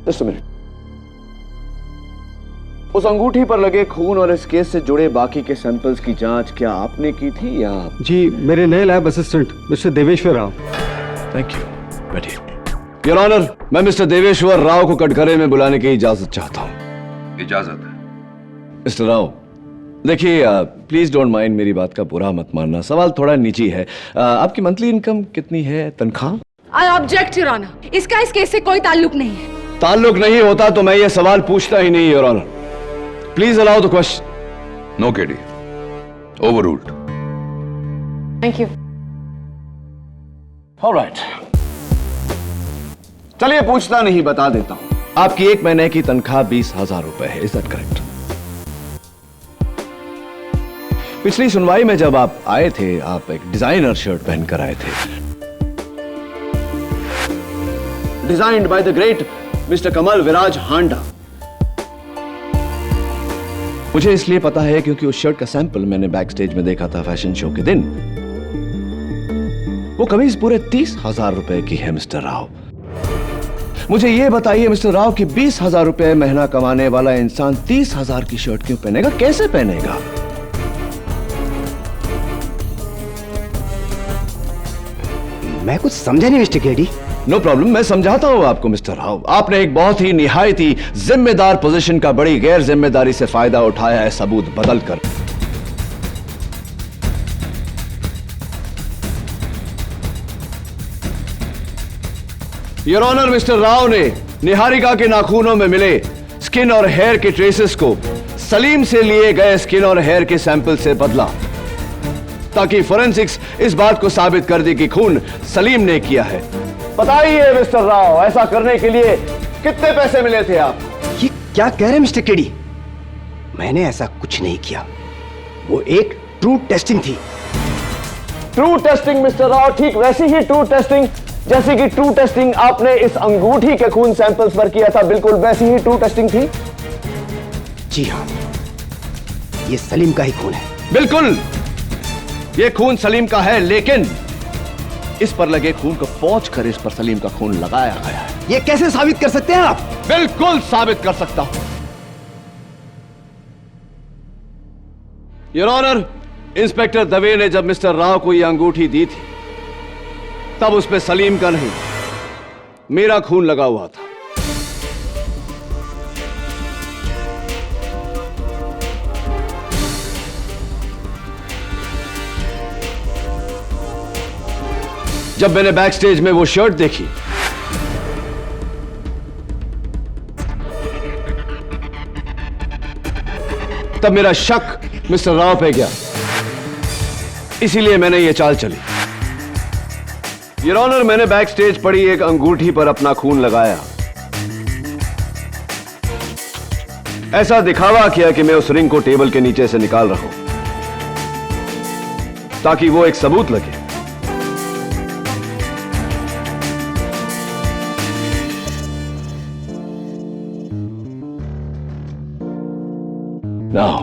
just a minute. उस अंगूठी पर लगे खून और इस केस से जुड़े बाकी के सैंपल्स की जांच क्या आपने की थी या? जी, मेरे नए lab assistant mister Deveshwar Rao. Thank you, बैठिए। योर ऑनर, मैं मिस्टर देवेश्वर राव को कटघरे में बुलाने की इजाजत चाहता हूं। इजाजत? मिस्टर राव, देखिए प्लीज डोंट माइंड, मेरी बात का बुरा मत मानना, सवाल थोड़ा निजी है। आपकी मंथली इनकम कितनी है, तनख्वाह? आई ऑब्जेक्ट योर ऑनर, इसका इस केस से कोई ताल्लुक नहीं है। ताल्लुक नहीं होता तो मैं ये सवाल पूछता ही नहीं, your honour. Please allow the question. No KD, overruled. Thank you. Alright, चलिए पूछता नहीं, बता देता हूं। आपकी एक महीने की तनख्वाह 20,000 रुपए है, इज दैट करेक्ट? पिछली सुनवाई में जब आप आए थे, आप एक डिजाइनर शर्ट पहनकर आए थे, designed by the great mister Kamal Viraj Handa. मुझे इसलिए पता है क्योंकि उस शर्ट का सैंपल मैंने बैक स्टेज में देखा था फैशन शो के दिन। वो कमीज पूरे 30,000 रुपए की है मिस्टर राव। मुझे यह बताइए मिस्टर राव कि 20,000 रुपए महीना कमाने वाला इंसान 30,000 की शर्ट क्यों पहनेगा, कैसे पहनेगा? मैं कुछ समझा नहीं मिस्टर केडी। नो प्रॉब्लम, मैं समझाता हूं आपको मिस्टर राव। आपने एक बहुत ही निहायती जिम्मेदार पोजीशन का बड़ी गैर जिम्मेदारी से फायदा उठाया है, सबूत बदल कर। योर ऑनर, मिस्टर राव ने निहारिका के नाखूनों में मिले स्किन और हेयर के ट्रेसेस को सलीम से लिए गए स्किन और हेयर के सैंपल से बदला ताकि फोरेंसिक्स इस बात को साबित कर दे कि खून सलीम ने किया है। बताइए मिस्टर राव, ऐसा करने के लिए कितने पैसे मिले थे आप? ये क्या कह रहे हैं मिस्टर केडी? मैंने ऐसा कुछ नहीं किया, वो एक ट्रू टेस्टिंग थी। ट्रू टेस्टिंग मिस्टर राव, ठीक वैसी ही ट्रू टेस्टिंग जैसे कि ट्रू टेस्टिंग आपने इस अंगूठी के खून सैंपल्स पर किया था, बिल्कुल वैसी ही ट्रू टेस्टिंग थी। जी हाँ, ये सलीम का ही खून है। बिल्कुल, ये खून सलीम का है, लेकिन इस पर लगे खून को पहुंच कर इस पर सलीम का खून लगाया गया है। ये कैसे साबित कर सकते हैं आप? बिल्कुल साबित कर सकता हूं योर ऑनर। इंस्पेक्टर दवे ने जब मिस्टर राव को यह अंगूठी दी थी तब उसमें सलीम का नहीं, मेरा खून लगा हुआ था। जब मैंने बैक स्टेज में वो शर्ट देखी तब मेरा शक मिस्टर राव पे गया, इसीलिए मैंने ये चाल चली। योर ऑनर, मैंने बैक स्टेज पड़ी एक अंगूठी पर अपना खून लगाया। ऐसा दिखावा किया कि मैं उस रिंग को टेबल के नीचे से निकाल रहा हूं ताकि वो एक सबूत लगे। Now,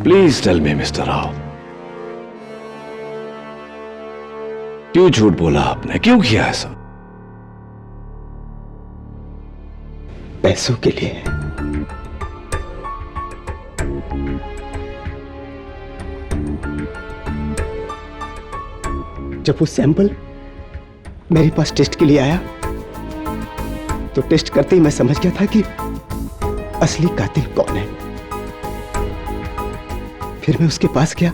please tell me, Mr. Rao, क्यों झूठ बोला आपने? क्यों किया ऐसा? पैसों के लिए। जब वो सैंपल मेरे पास टेस्ट के लिए आया तो टेस्ट करते ही मैं समझ गया था कि असली कातिल कौन है। फिर मैं उसके पास गया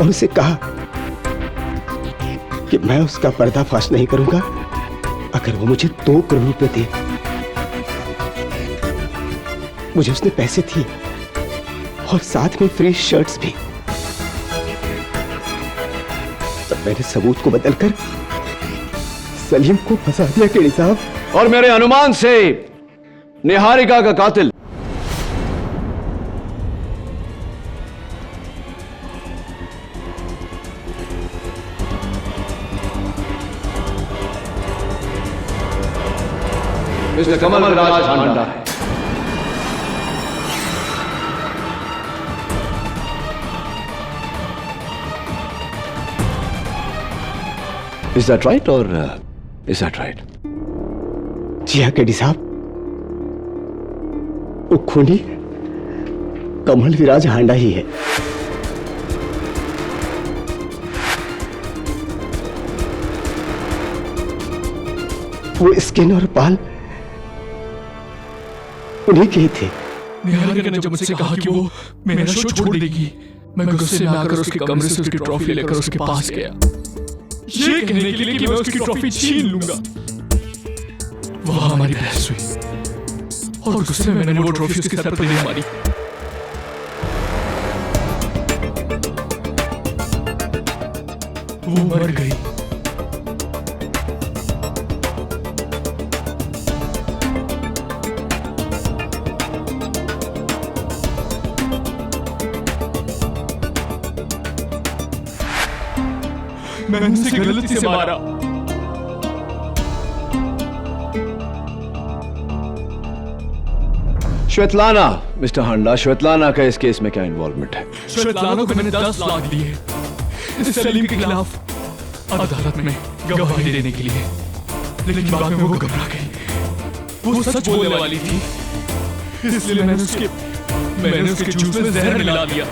और उसे कहा कि मैं उसका पर्दाफाश नहीं करूंगा अगर वो मुझे 2 करोड़ रुपए दे। मुझे उसने पैसे दिए और साथ में फ्री शर्ट्स भी। तब मैंने सबूत को बदलकर सलीम को फंसा दिया केडी साहब। और मेरे अनुमान से निहारिका का कातिल मिस्टर कमल विराज हांडा है। Is that right or is that right? जी हाँ केडी साहब, वो खूनी कमल विराज हांडा ही है। वो स्किन और बाल उन्हीं के ही थे। निहारिका ने जब मुझसे कहा कि वो मेरा शो छोड़ देगी, मैं गुस्से में आकर उसके कमरे से उसकी ट्रॉफी लेकर उसके पास गया, ये कहने के लिए कि मैं उसकी ट्रॉफी छीन लूंगा। वहां हमारी बहस हुई और गुस्से में मैंने वो ट्रॉफी उसके सर पर दे मारी। वो मर गई। मैंने उसे गलती से मारा। श्वेतलाना, मिस्टर हांडा, श्वेतलाना का इस केस में क्या इन्वॉल्वमेंट है? श्वेतलाना को मैंने 10 लाख दिए इस सलीम के खिलाफ अदालत में गवाही देने के लिए, लेकिन बाद में वो घबरा गई। वो सच बोलने वाली थी, इसलिए मैंने उसके जूस में जहर मिला दिया।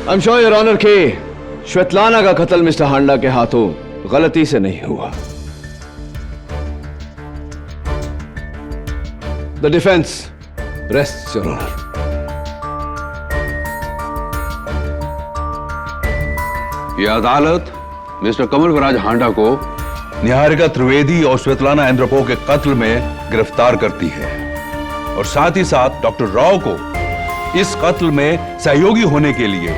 I am sure your honour के श्वेतलाना का कत्ल मिस्टर हांडा के हाथों गलती से नहीं हुआ। The defence rests your honour. यह अदालत मिस्टर कमल विराज हांडा को निहारिका त्रिवेदी और श्वेतलाना एंद्रोपोव के कत्ल में गिरफ्तार करती है और साथ ही साथ डॉक्टर राव को इस कत्ल में सहयोगी होने के लिए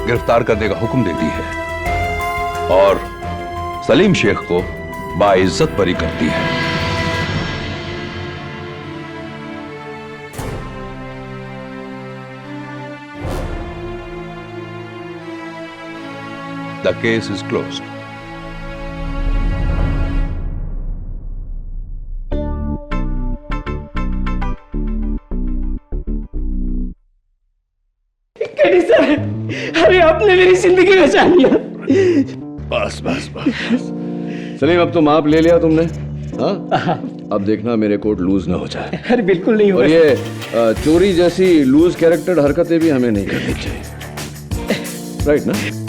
गिरफ्तार करने का हुक्म देती है और सलीम शेख को बाइज्जत बरी करती है। The case is closed. KD साहब, अरे आपने मेरी जिंदगी बचा लिया। बस बस बस सलीम, अब तो माप ले लिया तुमने। हाँ, अब देखना मेरे कोर्ट लूज ना हो जाए। अरे बिल्कुल नहीं होगा। और ये चोरी जैसी लूज कैरेक्टर हरकतें भी हमें नहीं करनी चाहिए, राइट ना?